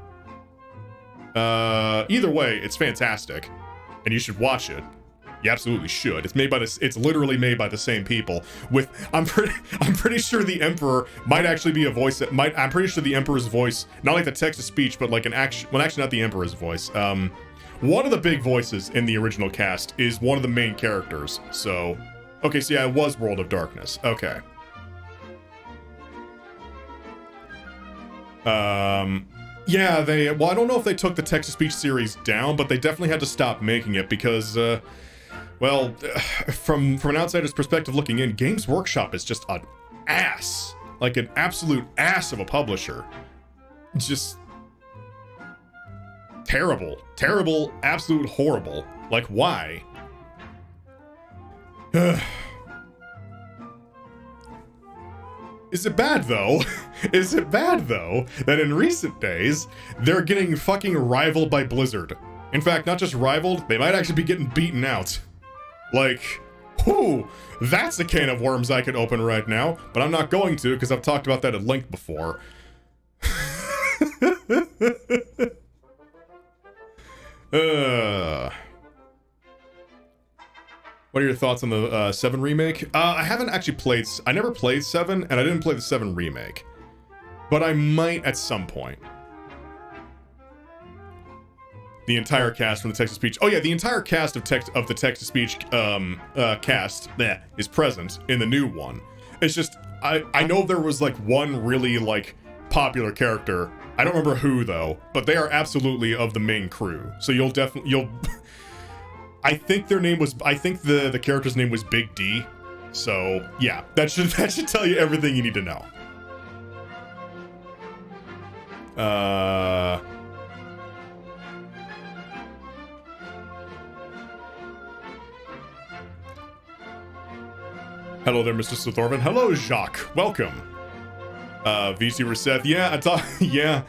Either way, it's fantastic, and you should watch it. You absolutely should. It's literally made by the same people. I'm pretty sure the Emperor might actually be a voice that might. I'm pretty sure the Emperor's voice, not like the text to speech, but like an action. Well, actually, not the Emperor's voice. One of the big voices in the original cast is one of the main characters. So, okay, so yeah, it was World of Darkness. Okay. Yeah, well, I don't know if they took the text-to-speech series down, but they definitely had to stop making it because, well, from an outsider's perspective looking in, Games Workshop is just an ass. Like an absolute ass of a publisher. Just terrible. Terrible, absolute horrible. Like, why? Is it bad, though? Is it bad, though, that in recent days, they're getting fucking rivaled by Blizzard? In fact, not just rivaled, they might actually be getting beaten out. Like, whew, that's a can of worms I could open right now, but I'm not going to because I've talked about that at length before. What are your thoughts on the 7 remake? I haven't actually played. I never played 7, and I didn't play the 7 remake. But I might at some point. The entire cast from the text-to-speech. Oh yeah, the entire cast of the text-to-speech cast is present in the new one. It's just I know there was like one really like popular character. I don't remember who though, but they are absolutely of the main crew. So you'll I think the character's name was Big D. So yeah, that should tell you everything you need to know. Hello there, Mr. Sethorven. Hello, Jacques. Welcome. VC Seth. Yeah, yeah.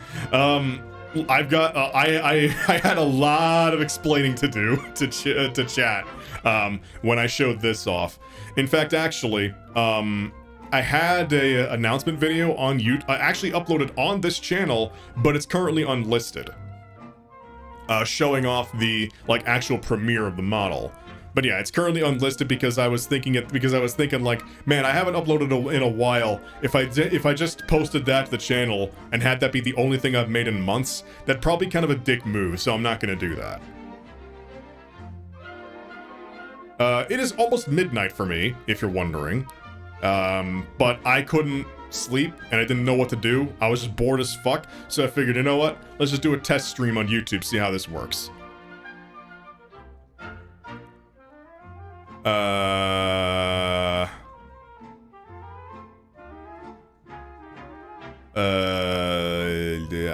I've got. I had a lot of explaining to do to chat when I showed this off. In fact, actually, I had a announcement video on YouTube. I actually uploaded on this channel, but it's currently unlisted. Showing off the like actual premiere of the model. But yeah, it's currently unlisted because I was thinking like, man, I haven't uploaded in a while. If I just posted that to the channel and had that be the only thing I've made in months, that'd probably kind of a dick move, so I'm not gonna do that. It is almost midnight for me, if you're wondering. But I couldn't sleep and I didn't know what to do. I was just bored as fuck, so I figured, you know what? Let's just do a test stream on YouTube, see how this works.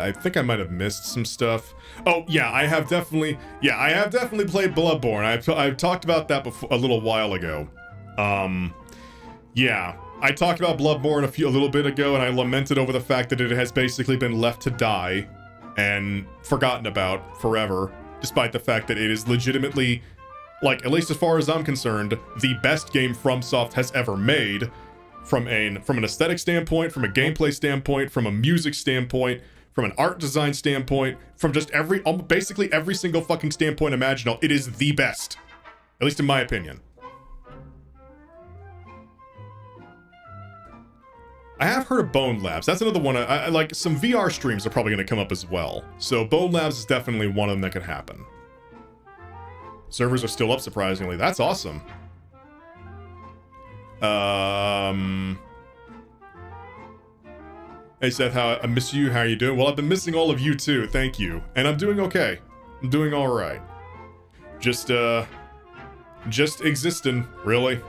I think I might have missed some stuff. Oh yeah, I have definitely played Bloodborne. I've talked about that before a little while ago. Yeah, I talked about Bloodborne a little bit ago, and I lamented over the fact that it has basically been left to die and forgotten about forever, despite the fact that it is legitimately like, at least as far as I'm concerned, the best game FromSoft has ever made, from an aesthetic standpoint, from a gameplay standpoint, from a music standpoint, from an art design standpoint, from just basically every single fucking standpoint imaginable. It is the best, at least in my opinion. I have heard of Bone Labs. That's another one. I like. Some VR streams are probably going to come up as well. So Bone Labs is definitely one of them that could happen. Servers are still up, surprisingly. That's awesome. Hey Seth, how I miss you. How are you doing? Well, I've been missing all of you too. Thank you. And I'm doing okay. I'm doing all right. Just existing, really.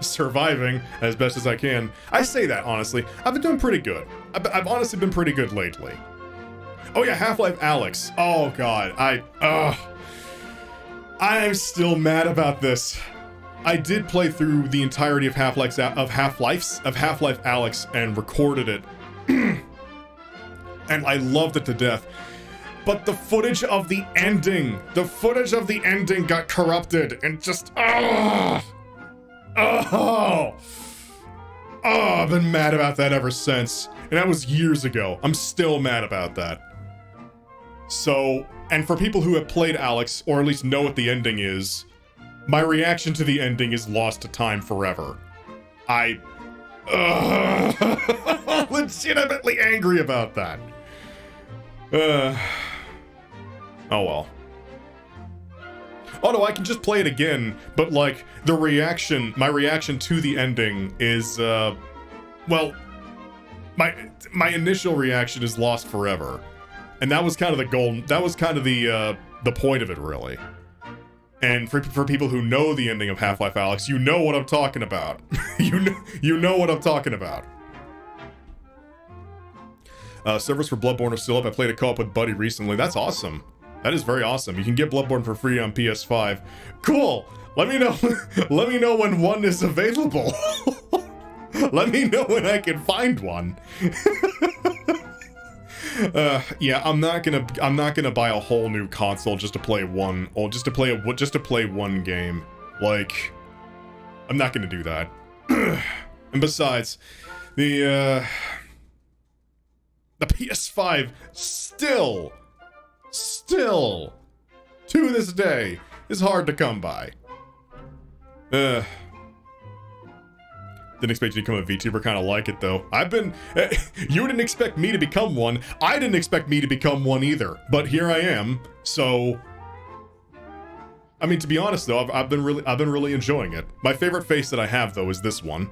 Surviving as best as I can. I say that honestly. I've been doing pretty good. I've honestly been pretty good lately. Oh yeah, Half-Life Alyx. Oh god, I'm still mad about this. I did play through the entirety of Half-Life Alyx and recorded it, and I loved it to death. But the footage of the ending got corrupted and just I've been mad about that ever since. And that was years ago. I'm still mad about that. So, and for people who have played Alyx, or at least know what the ending is, my reaction to the ending is lost to time forever. Legitimately angry about that. Oh well. Oh no, I can just play it again, but like, my reaction to the ending is, well, my initial reaction is lost forever. And that was kind of the goal, that was kind of the point of it, really. And for people who know the ending of Half-Life Alyx, you know what I'm talking about. you know what I'm talking about. Servers for Bloodborne are still up. I played a co-op with Buddy recently. That's awesome. That is very awesome. You can get Bloodborne for free on PS5. Cool. Let me know. Let me know when one is available. Let me know when I can find one. Yeah, I'm not gonna buy a whole new console just to play one, or just to play one game. Like, I'm not gonna do that. And besides, the PS5 still, to this day, is hard to come by. Didn't expect you to become a VTuber, kind of like it though. You didn't expect me to become one. I didn't expect me to become one either, but here I am. So, I mean, to be honest though, I've been really enjoying it. My favorite face that I have though is this one.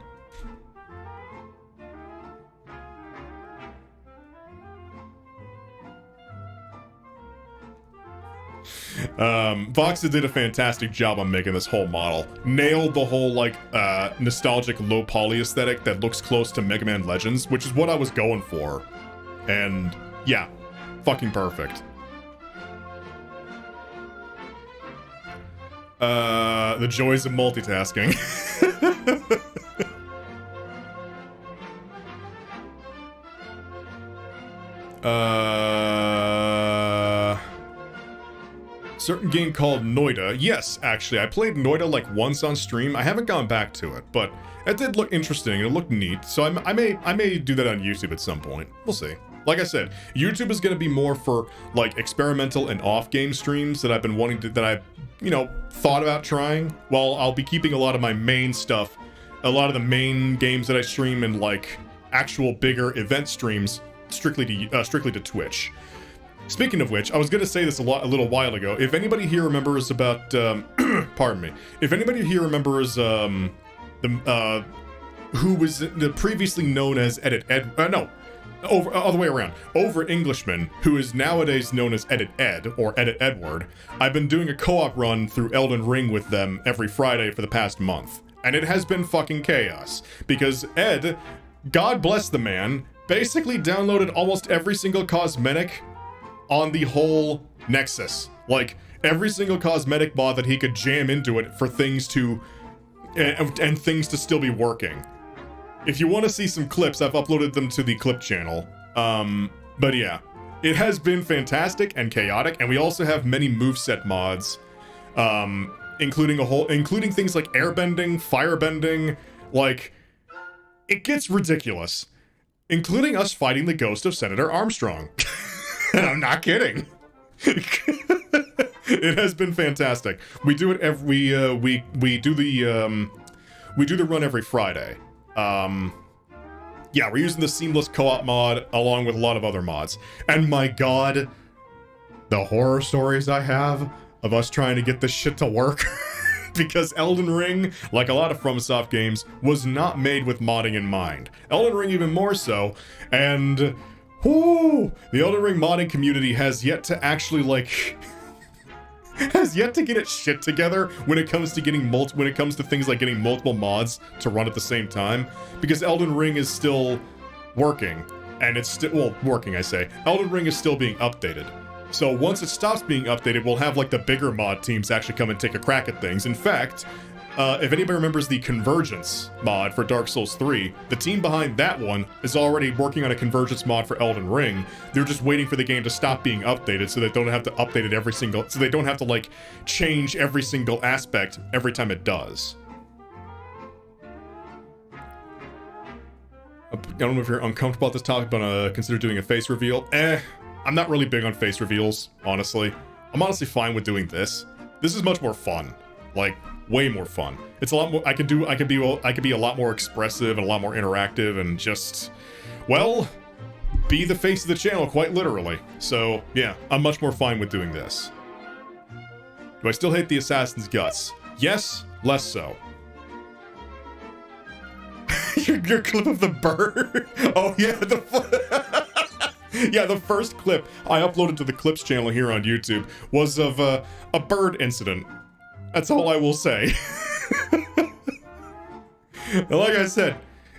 Voxa did a fantastic job on making this whole model. Nailed the whole, like, nostalgic low poly aesthetic that looks close to Mega Man Legends, which is what I was going for. And, yeah, fucking perfect. The joys of multitasking. Certain game called Noida. Yes, actually, I played Noida like once on stream. I haven't gone back to it, but it did look interesting. It looked neat, so I may do that on YouTube at some point. We'll see. Like I said, YouTube is going to be more for like experimental and off-game streams that I've been wanting to, that I've, you know, thought about trying. While I'll be keeping a lot of my main stuff, a lot of the main games that I stream and like actual bigger event streams strictly to Twitch. Speaking of which, I was going to say this a little while ago. If anybody here remembers about, pardon me. If anybody here remembers, who was previously known as all the way around. Over Englishman, who is nowadays known as Edit Ed, or Edit Edward. I've been doing a co-op run through Elden Ring with them every Friday for the past month. And it has been fucking chaos. Because Ed, God bless the man, basically downloaded almost every single cosmetic on the whole Nexus. Like, every single cosmetic mod that he could jam into it for things to, and things to still be working. If you want to see some clips, I've uploaded them to the clip channel. But yeah, it has been fantastic and chaotic, and we also have many moveset mods. including things like airbending, firebending, like, it gets ridiculous. Including us fighting the ghost of Senator Armstrong. And I'm not kidding. It has been fantastic. We do it every we do the run every Friday. Yeah, we're using the seamless co-op mod along with a lot of other mods. And my god, the horror stories I have of us trying to get this shit to work. Because Elden Ring, like a lot of FromSoft games, was not made with modding in mind. Elden Ring even more so, and whoo, the Elden Ring modding community has yet to actually has yet to get its shit together when it comes to things like getting multiple mods to run at the same time, because Elden Ring is still working, and it's still, well, working I say. Elden Ring is still being updated. So once it stops being updated, we'll have like the bigger mod teams actually come and take a crack at things. In fact, if anybody remembers the Convergence mod for Dark Souls 3, the team behind that one is already working on a Convergence mod for Elden Ring. They're just waiting for the game to stop being updated so they don't have to update it so they don't have to like change every single aspect every time it does. I don't know if you're uncomfortable at this topic, but consider doing a face reveal. I'm not really big on face reveals, honestly. I'm honestly fine with doing this. This is much more fun. Like, way more fun. It's a lot more, I could be a lot more expressive and a lot more interactive and just, well, be the face of the channel, quite literally. So, yeah, I'm much more fine with doing this. Do I still hate the Assassin's Guts? Yes, less so. your clip of the bird? Oh yeah, yeah, the first clip I uploaded to the Clips channel here on YouTube was of a bird incident. That's all I will say. Like I said,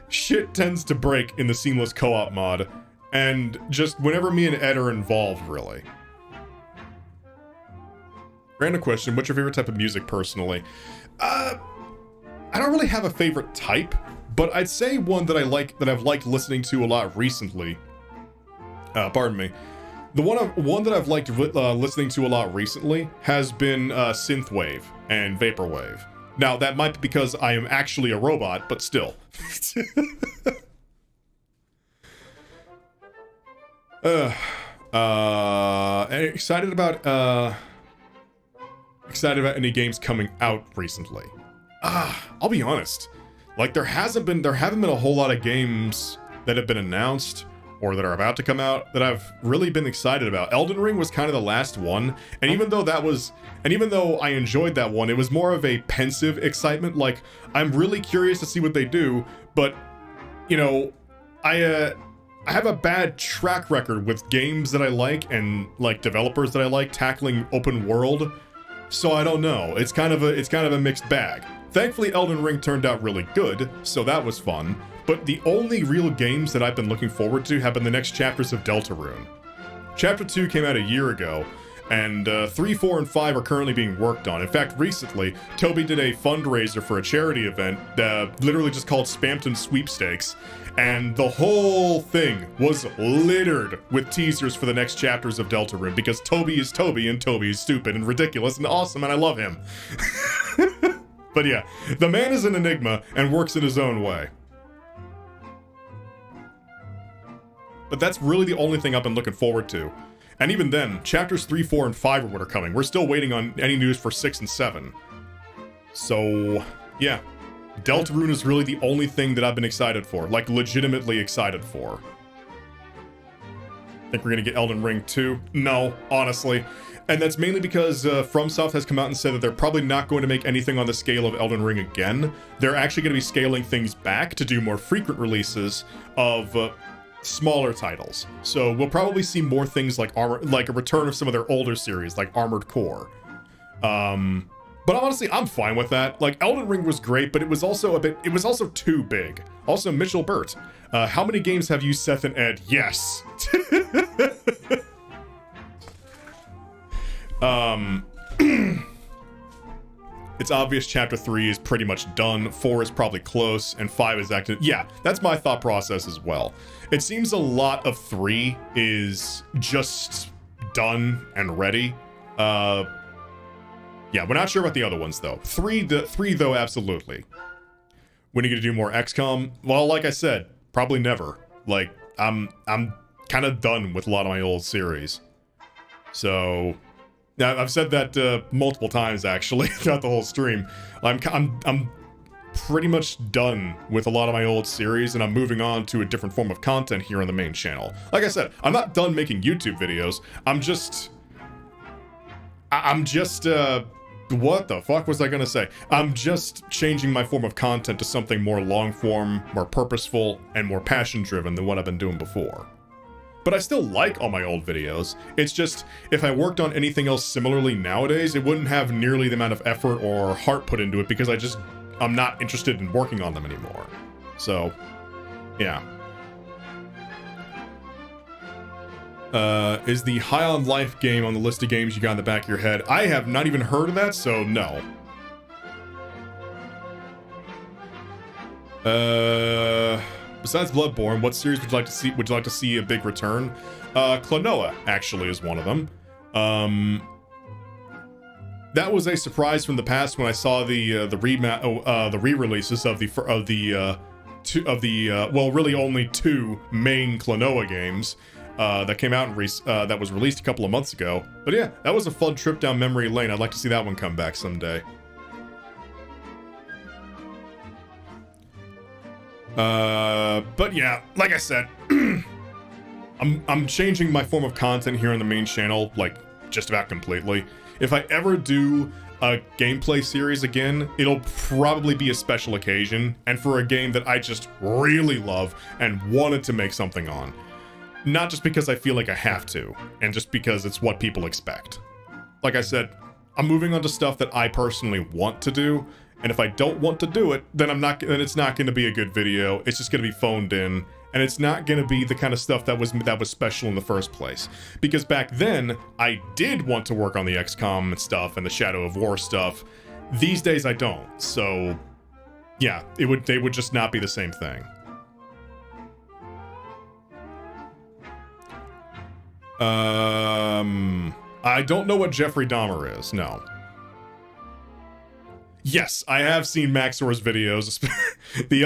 shit tends to break in the seamless co-op mod, and just whenever me and Ed are involved, really. Random question, what's your favorite type of music personally? I don't really have a favorite type, but I'd say one that I've liked listening to a lot recently. Pardon me. The one that I've liked listening to a lot recently has been synthwave and vaporwave. Now that might be because I am actually a robot, but still. Excited about any games coming out recently? I'll be honest. Like there haven't been a whole lot of games that have been announced or that are about to come out that I've really been excited about. Elden Ring was kind of the last one, and even though I enjoyed that one, it was more of a pensive excitement. Like, I'm really curious to see what they do, but, you know, I have a bad track record with games that I like and, like, developers that I like tackling open world, so I don't know. It's kind of a mixed bag. Thankfully, Elden Ring turned out really good, so that was fun. But the only real games that I've been looking forward to have been the next chapters of Deltarune. Chapter 2 came out a year ago, and 3, 4, and 5 are currently being worked on. In fact, recently, Toby did a fundraiser for a charity event, literally just called Spamton Sweepstakes, and the whole thing was littered with teasers for the next chapters of Deltarune, because Toby is Toby, and Toby is stupid and ridiculous and awesome, and I love him. But yeah, the man is an enigma and works in his own way. But that's really the only thing I've been looking forward to. And even then, chapters 3, 4, and 5 are what are coming. We're still waiting on any news for 6 and 7. So, yeah. Deltarune is really the only thing that I've been excited for. Like, legitimately excited for. Think we're gonna get Elden Ring 2? No, honestly. And that's mainly because FromSoft has come out and said that they're probably not going to make anything on the scale of Elden Ring again. They're actually going to be scaling things back to do more frequent releases of smaller titles. So we'll probably see more things like a return of some of their older series, like Armored Core. But honestly, I'm fine with that. Like, Elden Ring was great, but it was also too big. Also, Mitchell Burt, how many games have you, Seth and Ed? Yes. It's obvious chapter 3 is pretty much done, 4 is probably close, and 5 is active. Yeah, that's my thought process as well. It seems a lot of 3 is just done and ready. Yeah, we're not sure about the other ones though. Three though, absolutely. When are you gonna do more XCOM? Well, like I said, probably never. Like, I'm kind of done with a lot of my old series. So, yeah, I've said that multiple times actually throughout the whole stream. I'm pretty much done with a lot of my old series, and I'm moving on to a different form of content here on the main channel. Like I said, I'm not done making YouTube videos. I'm just what the fuck was I gonna say? I'm just changing my form of content to something more long form, more purposeful, and more passion driven than what I've been doing before. But I still like all my old videos. It's just, if I worked on anything else similarly nowadays, it wouldn't have nearly the amount of effort or heart put into it because I'm not interested in working on them anymore. So, yeah. Is the High on Life game on the list of games you got in the back of your head? I have not even heard of that, so no. Besides Bloodborne, what series would you like to see? Would you like to see a big return? Klonoa actually is one of them. That was a surprise from the past when I saw the re-releases of well, really only 2 main Klonoa games. That came out that was released a couple of months ago. But yeah, that was a fun trip down memory lane. I'd like to see that one come back someday. But yeah, like I said, I'm changing my form of content here on the main channel, like, just about completely. If I ever do a gameplay series again, it'll probably be a special occasion, and for a game that I just really love and wanted to make something on. Not just because I feel like I have to, and just because it's what people expect. Like I said, I'm moving on to stuff that I personally want to do, and if I don't want to do it, then it's not going to be a good video. It's just going to be phoned in, and it's not going to be the kind of stuff that was special in the first place. Because back then, I did want to work on the XCOM stuff and the Shadow of War stuff. These days, I don't. So, yeah, they would just not be the same thing. I don't know what Jeffrey Dahmer is, no. Yes, I have seen Maxor's videos, the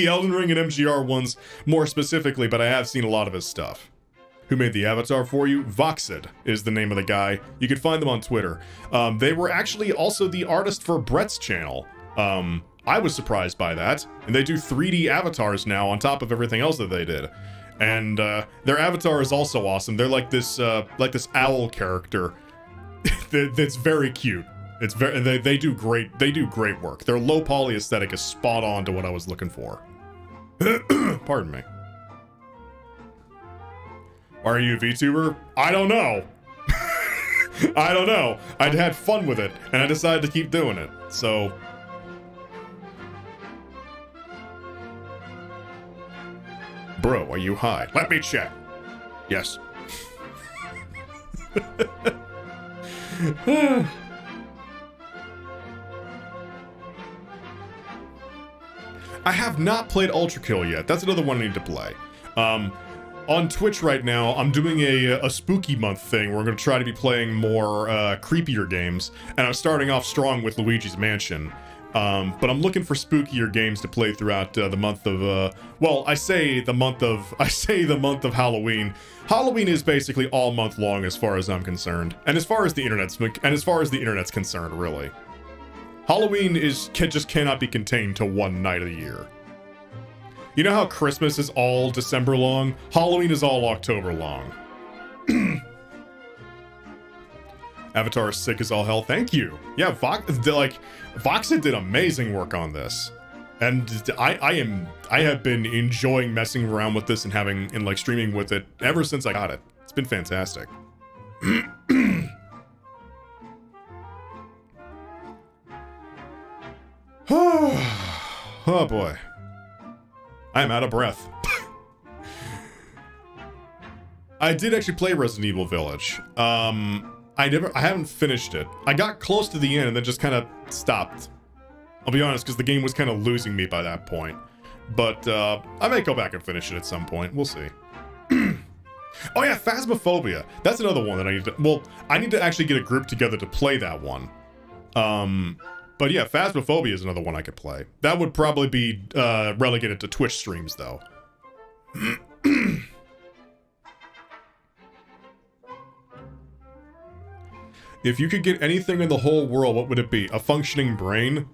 Elden Ring and MGR ones more specifically, but I have seen a lot of his stuff. Who made the avatar for you? Voxid is the name of the guy. You can find them on Twitter. They were actually also the artist for Brett's channel. I was surprised by that, and they do 3D avatars now on top of everything else that they did. And their avatar is also awesome. They're like this owl character that's very cute. It's very they do great work. Their low poly aesthetic is spot on to what I was looking for. Pardon me. Are you a VTuber? I don't know. I don't know. I'd had fun with it, and I decided to keep doing it. So. Bro, are you high? Let me check. Yes. I have not played Ultra Kill yet. That's another one I need to play. On Twitch right now, I'm doing a spooky month thing where we're going to try to be playing more creepier games, and I'm starting off strong with Luigi's Mansion. But I'm looking for spookier games to play throughout the month of, well, I say the month of Halloween. Halloween is basically all month long as far as I'm concerned. And as far as the internet's concerned, really. Halloween just cannot be contained to one night of the year. You know how Christmas is all December long? Halloween is all October long. Avatar is sick as all hell. Thank you. Yeah, Voxid did amazing work on this, and I have been enjoying messing around with this and like streaming with it ever since I got it. It's been fantastic. Oh boy, I am out of breath. I did actually play Resident Evil Village. I haven't finished it. I got close to the end and then just kind of stopped. I'll be honest, because the game was kind of losing me by that point. But I may go back and finish it at some point. We'll see. Oh yeah, Phasmophobia. That's another one that I need to... Well, I need to actually get a group together to play that one. But yeah, Phasmophobia is another one I could play. That would probably be relegated to Twitch streams, though. If you could get anything in the whole world, what would it be? A functioning brain?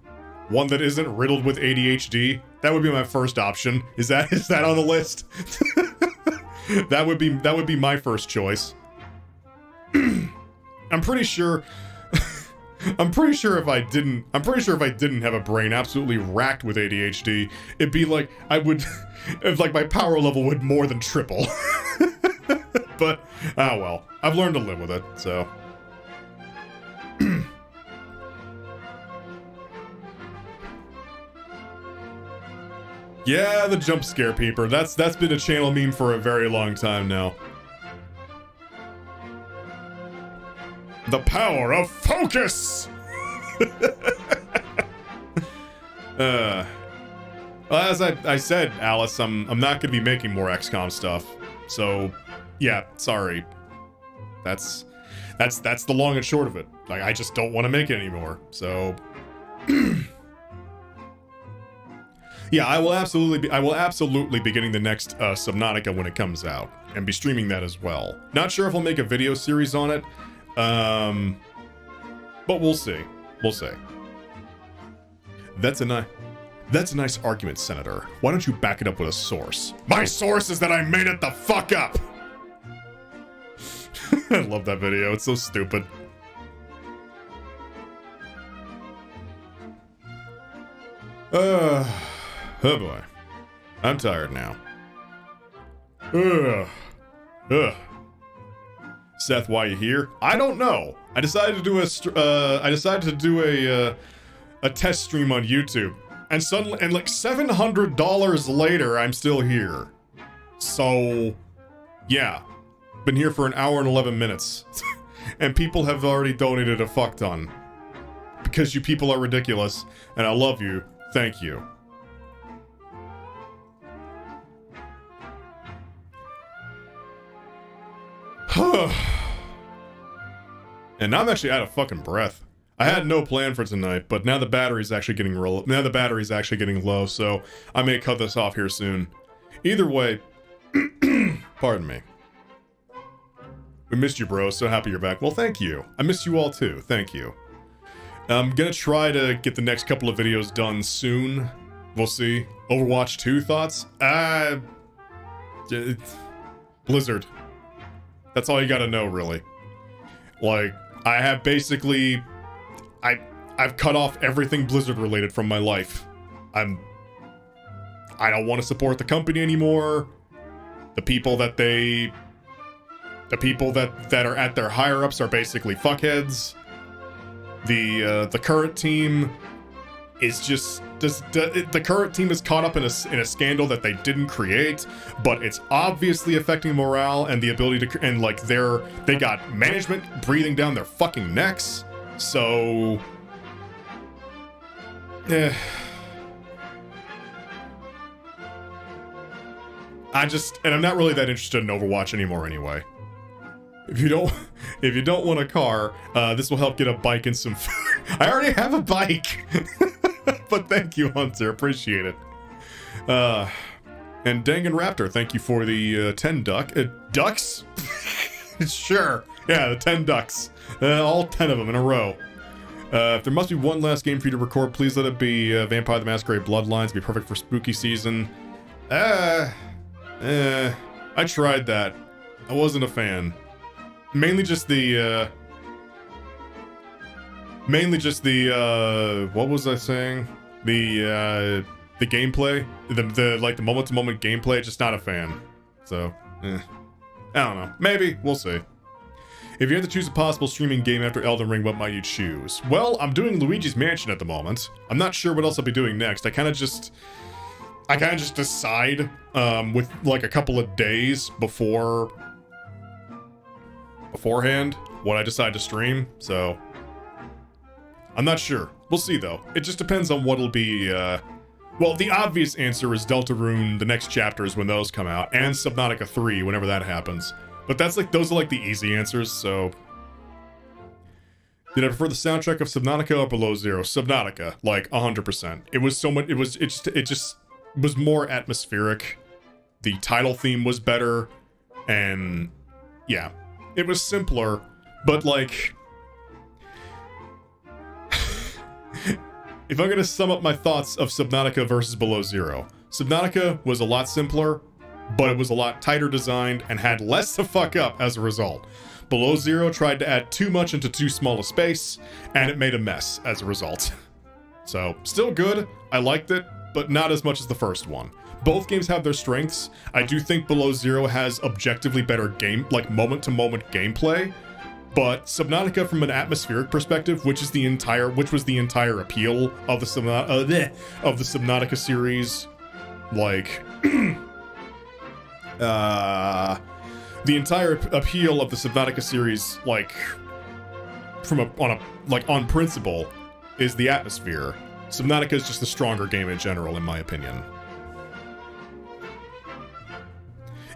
One that isn't riddled with ADHD? That would be my first option. Is that on the list? That would be my first choice. I'm pretty sure if I didn't have a brain absolutely racked with ADHD, it'd be like like my power level would more than triple. But oh well, I've learned to live with it, so. Yeah, the jump scare peeper. That's been a channel meme for a very long time now. The power of focus! Well, as I said, Alice, I'm not gonna be making more XCOM stuff. So, yeah, sorry. That's the long and short of it. Like, I just don't want to make it anymore. So, yeah, I will absolutely be getting the next Subnautica when it comes out and be streaming that as well. Not sure if I'll make a video series on it. But we'll see. We'll see. That's a nice argument, Senator. Why don't you back it up with a source? My source is that I made it the fuck up! I love that video. It's so stupid. Oh boy. I'm tired now. Seth, why you here? I don't know. I decided to do a test stream on YouTube, and suddenly, and like $700 later, I'm still here. So, yeah, been here for an hour and 11 minutes, and people have already donated a fuck ton because you people are ridiculous, and I love you. Thank you. And I'm actually out of fucking breath. I had no plan for tonight, but now the battery's actually getting low, so I may cut this off here soon. Either way, pardon me. We missed you, bro. So happy you're back. Well, thank you. I missed you all too. Thank you. I'm gonna try to get the next couple of videos done soon. We'll see. Overwatch 2 thoughts? Blizzard. That's all you gotta know, really. Like, I have basically... I've cut off everything Blizzard related from my life. I don't want to support the company anymore. The people that are at their higher ups are basically fuckheads. The current team is just the current team is caught up in a scandal that they didn't create, but it's obviously affecting morale and the ability to, and like they got management breathing down their fucking necks. So and I'm not really that interested in Overwatch anymore anyway. If you don't want a car, this will help get a bike and some food. I already have a bike. But thank you, Hunter. Appreciate it. And Danganraptor, thank you for the 10 ducks? Sure. Yeah, the 10 ducks. All 10 of them in a row. If there must be one last game for you to record, please let it be Vampire the Masquerade Bloodlines. Be perfect for spooky season. I tried that. I wasn't a fan. Mainly just the what was I saying? The gameplay, the like the moment-to-moment gameplay, just not a fan. So, I don't know. Maybe, we'll see. If you had to choose a possible streaming game after Elden Ring, what might you choose? Well, I'm doing Luigi's Mansion at the moment. I'm not sure what else I'll be doing next. I kind of just decide with like a couple of days beforehand what I decide to stream, so I'm not sure. We'll see though. It just depends on what'll be well, the obvious answer is Deltarune, the next chapters when those come out, and Subnautica 3 whenever that happens. But that's like, those are like the easy answers, so Did I prefer the soundtrack of Subnautica or Below Zero? Subnautica, like 100%. It was so much. It just was more atmospheric. The title theme was better, and yeah, it was simpler. But like, if I'm gonna sum up my thoughts of Subnautica versus Below Zero, Subnautica was a lot simpler, but it was a lot tighter designed and had less to fuck up as a result. Below Zero tried to add too much into too small a space, and it made a mess as a result. So, still good, I liked it, but not as much as the first one. Both games have their strengths. I do think Below Zero has objectively better moment-to-moment gameplay, but Subnautica from an atmospheric perspective, which was the entire appeal of the Subnautica series, like the entire appeal of the Subnautica series, like on principle, is the atmosphere. Subnautica is just the stronger game in general, in my opinion.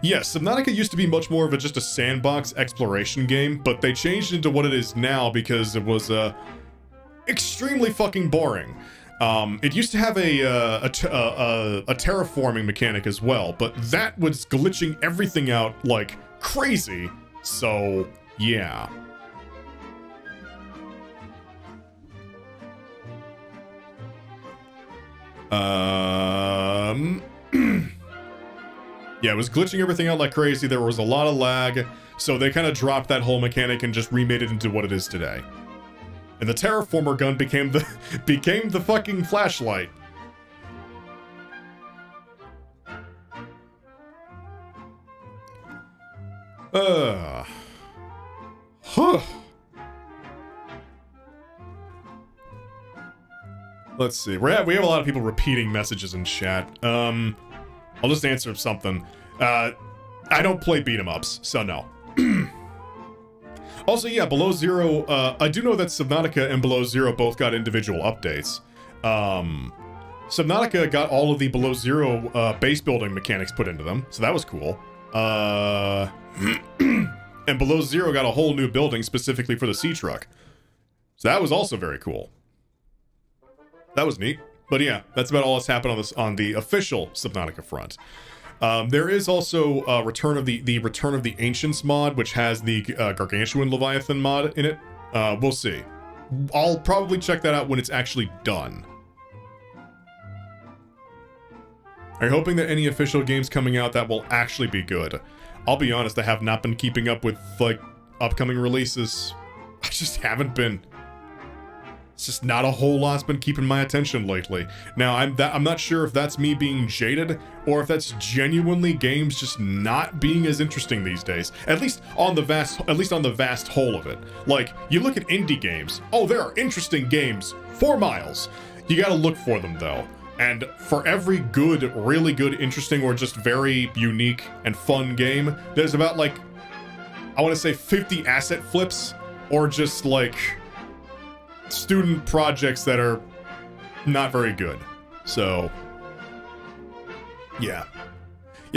Yes, Subnautica used to be much more of just a sandbox exploration game, but they changed it into what it is now because it was extremely fucking boring. It used to have a terraforming mechanic as well, but that was glitching everything out like crazy. So yeah. Yeah, it was glitching everything out like crazy. There was a lot of lag, so they kind of dropped that whole mechanic and just remade it into what it is today. And the terraformer gun became the fucking flashlight. Let's see. We have a lot of people repeating messages in chat. I'll just answer something. I don't play beat 'em ups, so no. Also, yeah, Below Zero, I do know that Subnautica and Below Zero both got individual updates. Subnautica got all of the Below Zero base building mechanics put into them, so that was cool. And Below Zero got a whole new building specifically for the sea truck. So that was also very cool. That was neat. But yeah, that's about all that's happened on the official Subnautica front. There is also Return of the Ancients mod, which has the Gargantuan Leviathan mod in it. We'll see. I'll probably check that out when it's actually done. Are you hoping that any official games coming out that will actually be good? I'll be honest, I have not been keeping up with like upcoming releases. I just haven't been. It's just not a whole lot's been keeping my attention lately. Now, I'm not sure if that's me being jaded or if that's genuinely games just not being as interesting these days. At least on the vast whole of it. Like, you look at indie games. Oh, there are interesting games. 4 miles. You gotta look for them though. And for every good, really good, interesting, or just very unique and fun game, there's about like, I want to say 50 asset flips, or just like student projects that are not very good. So yeah,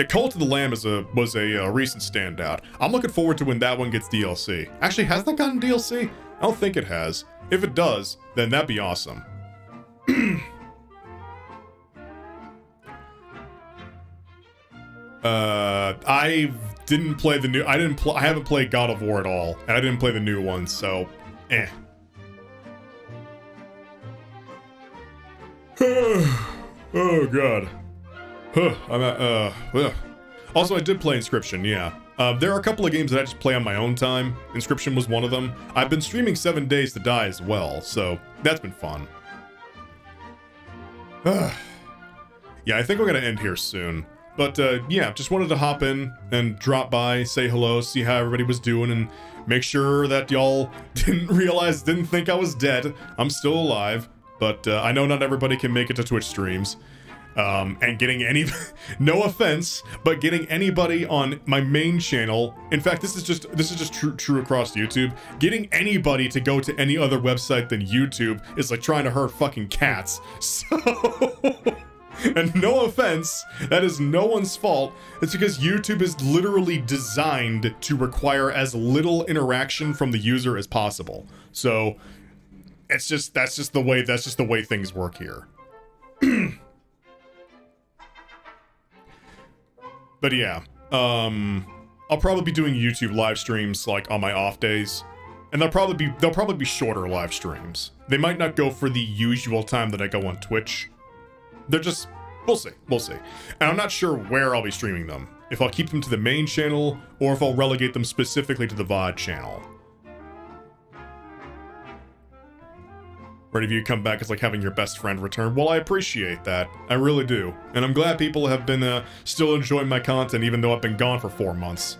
Cult of the Lamb was a recent standout. I'm looking forward to when that one gets DLC. Actually, has that gotten DLC? I don't think it has. If it does, then that'd be awesome. I didn't play the new. I haven't played God of War at all, and I didn't play the new one, so eh. Oh god. I'm at, Also, I did play Inscription, yeah. There are a couple of games that I just play on my own time. Inscription was one of them. I've been streaming 7 Days to Die as well, so that's been fun. Yeah, I think we're gonna end here soon. But yeah, just wanted to hop in and drop by, say hello, see how everybody was doing, and make sure that y'all didn't think I was dead. I'm still alive, but I know not everybody can make it to Twitch streams. And getting no offense, but getting anybody on my main channel, in fact, this is just true across YouTube. Getting anybody to go to any other website than YouTube is like trying to herd fucking cats. So, and no offense, that is no one's fault. It's because YouTube is literally designed to require as little interaction from the user as possible. So It's just that's just the way things work here. But yeah, I'll probably be doing YouTube live streams like on my off days, and they'll probably be shorter live streams. They might not go for the usual time that I go on Twitch. They're just we'll see. And I'm not sure where I'll be streaming them. If I'll keep them to the main channel or if I'll relegate them specifically to the VOD channel. Ready for you to come back is like having your best friend return. Well, I appreciate that. I really do. And I'm glad people have been still enjoying my content even though I've been gone for 4 months.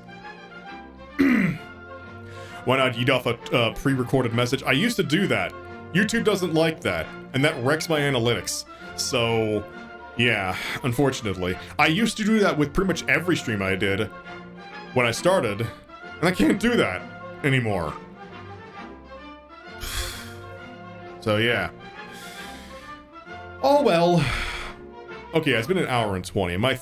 Why not eat off a pre-recorded message? I used to do that. YouTube doesn't like that, and that wrecks my analytics. So, yeah, unfortunately. I used to do that with pretty much every stream I did when I started, and I can't do that anymore. So yeah. Oh well. Okay, it's been an hour and 20. And my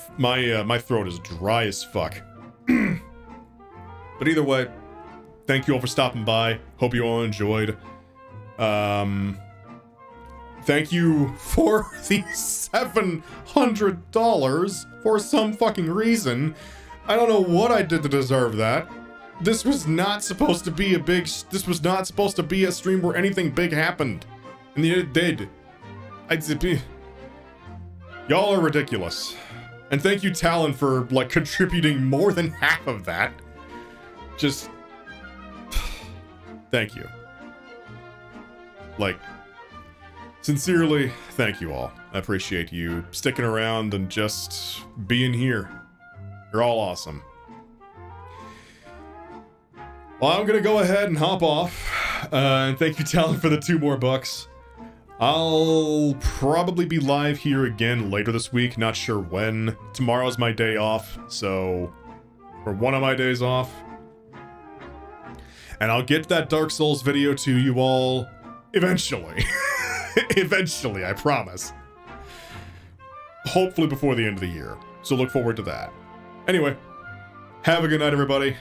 throat is dry as fuck. But either way, thank you all for stopping by. Hope you all enjoyed. Thank you for the $700 for some fucking reason. I don't know what I did to deserve that. This was not supposed to be this was not supposed to be a stream where anything big happened. And yet it did. Y'all are ridiculous. And thank you, Talon, for, like, contributing more than half of that. Just... thank you. Like, sincerely, thank you all. I appreciate you sticking around and just being here. You're all awesome. Well, I'm gonna go ahead and hop off. And thank you, Talon, for the 2 more bucks. I'll probably be live here again later this week, not sure when. Tomorrow's my day off, so... or one of my days off. And I'll get that Dark Souls video to you all eventually. Eventually, I promise. Hopefully before the end of the year. So look forward to that. Anyway, have a good night, everybody.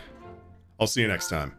I'll see you next time.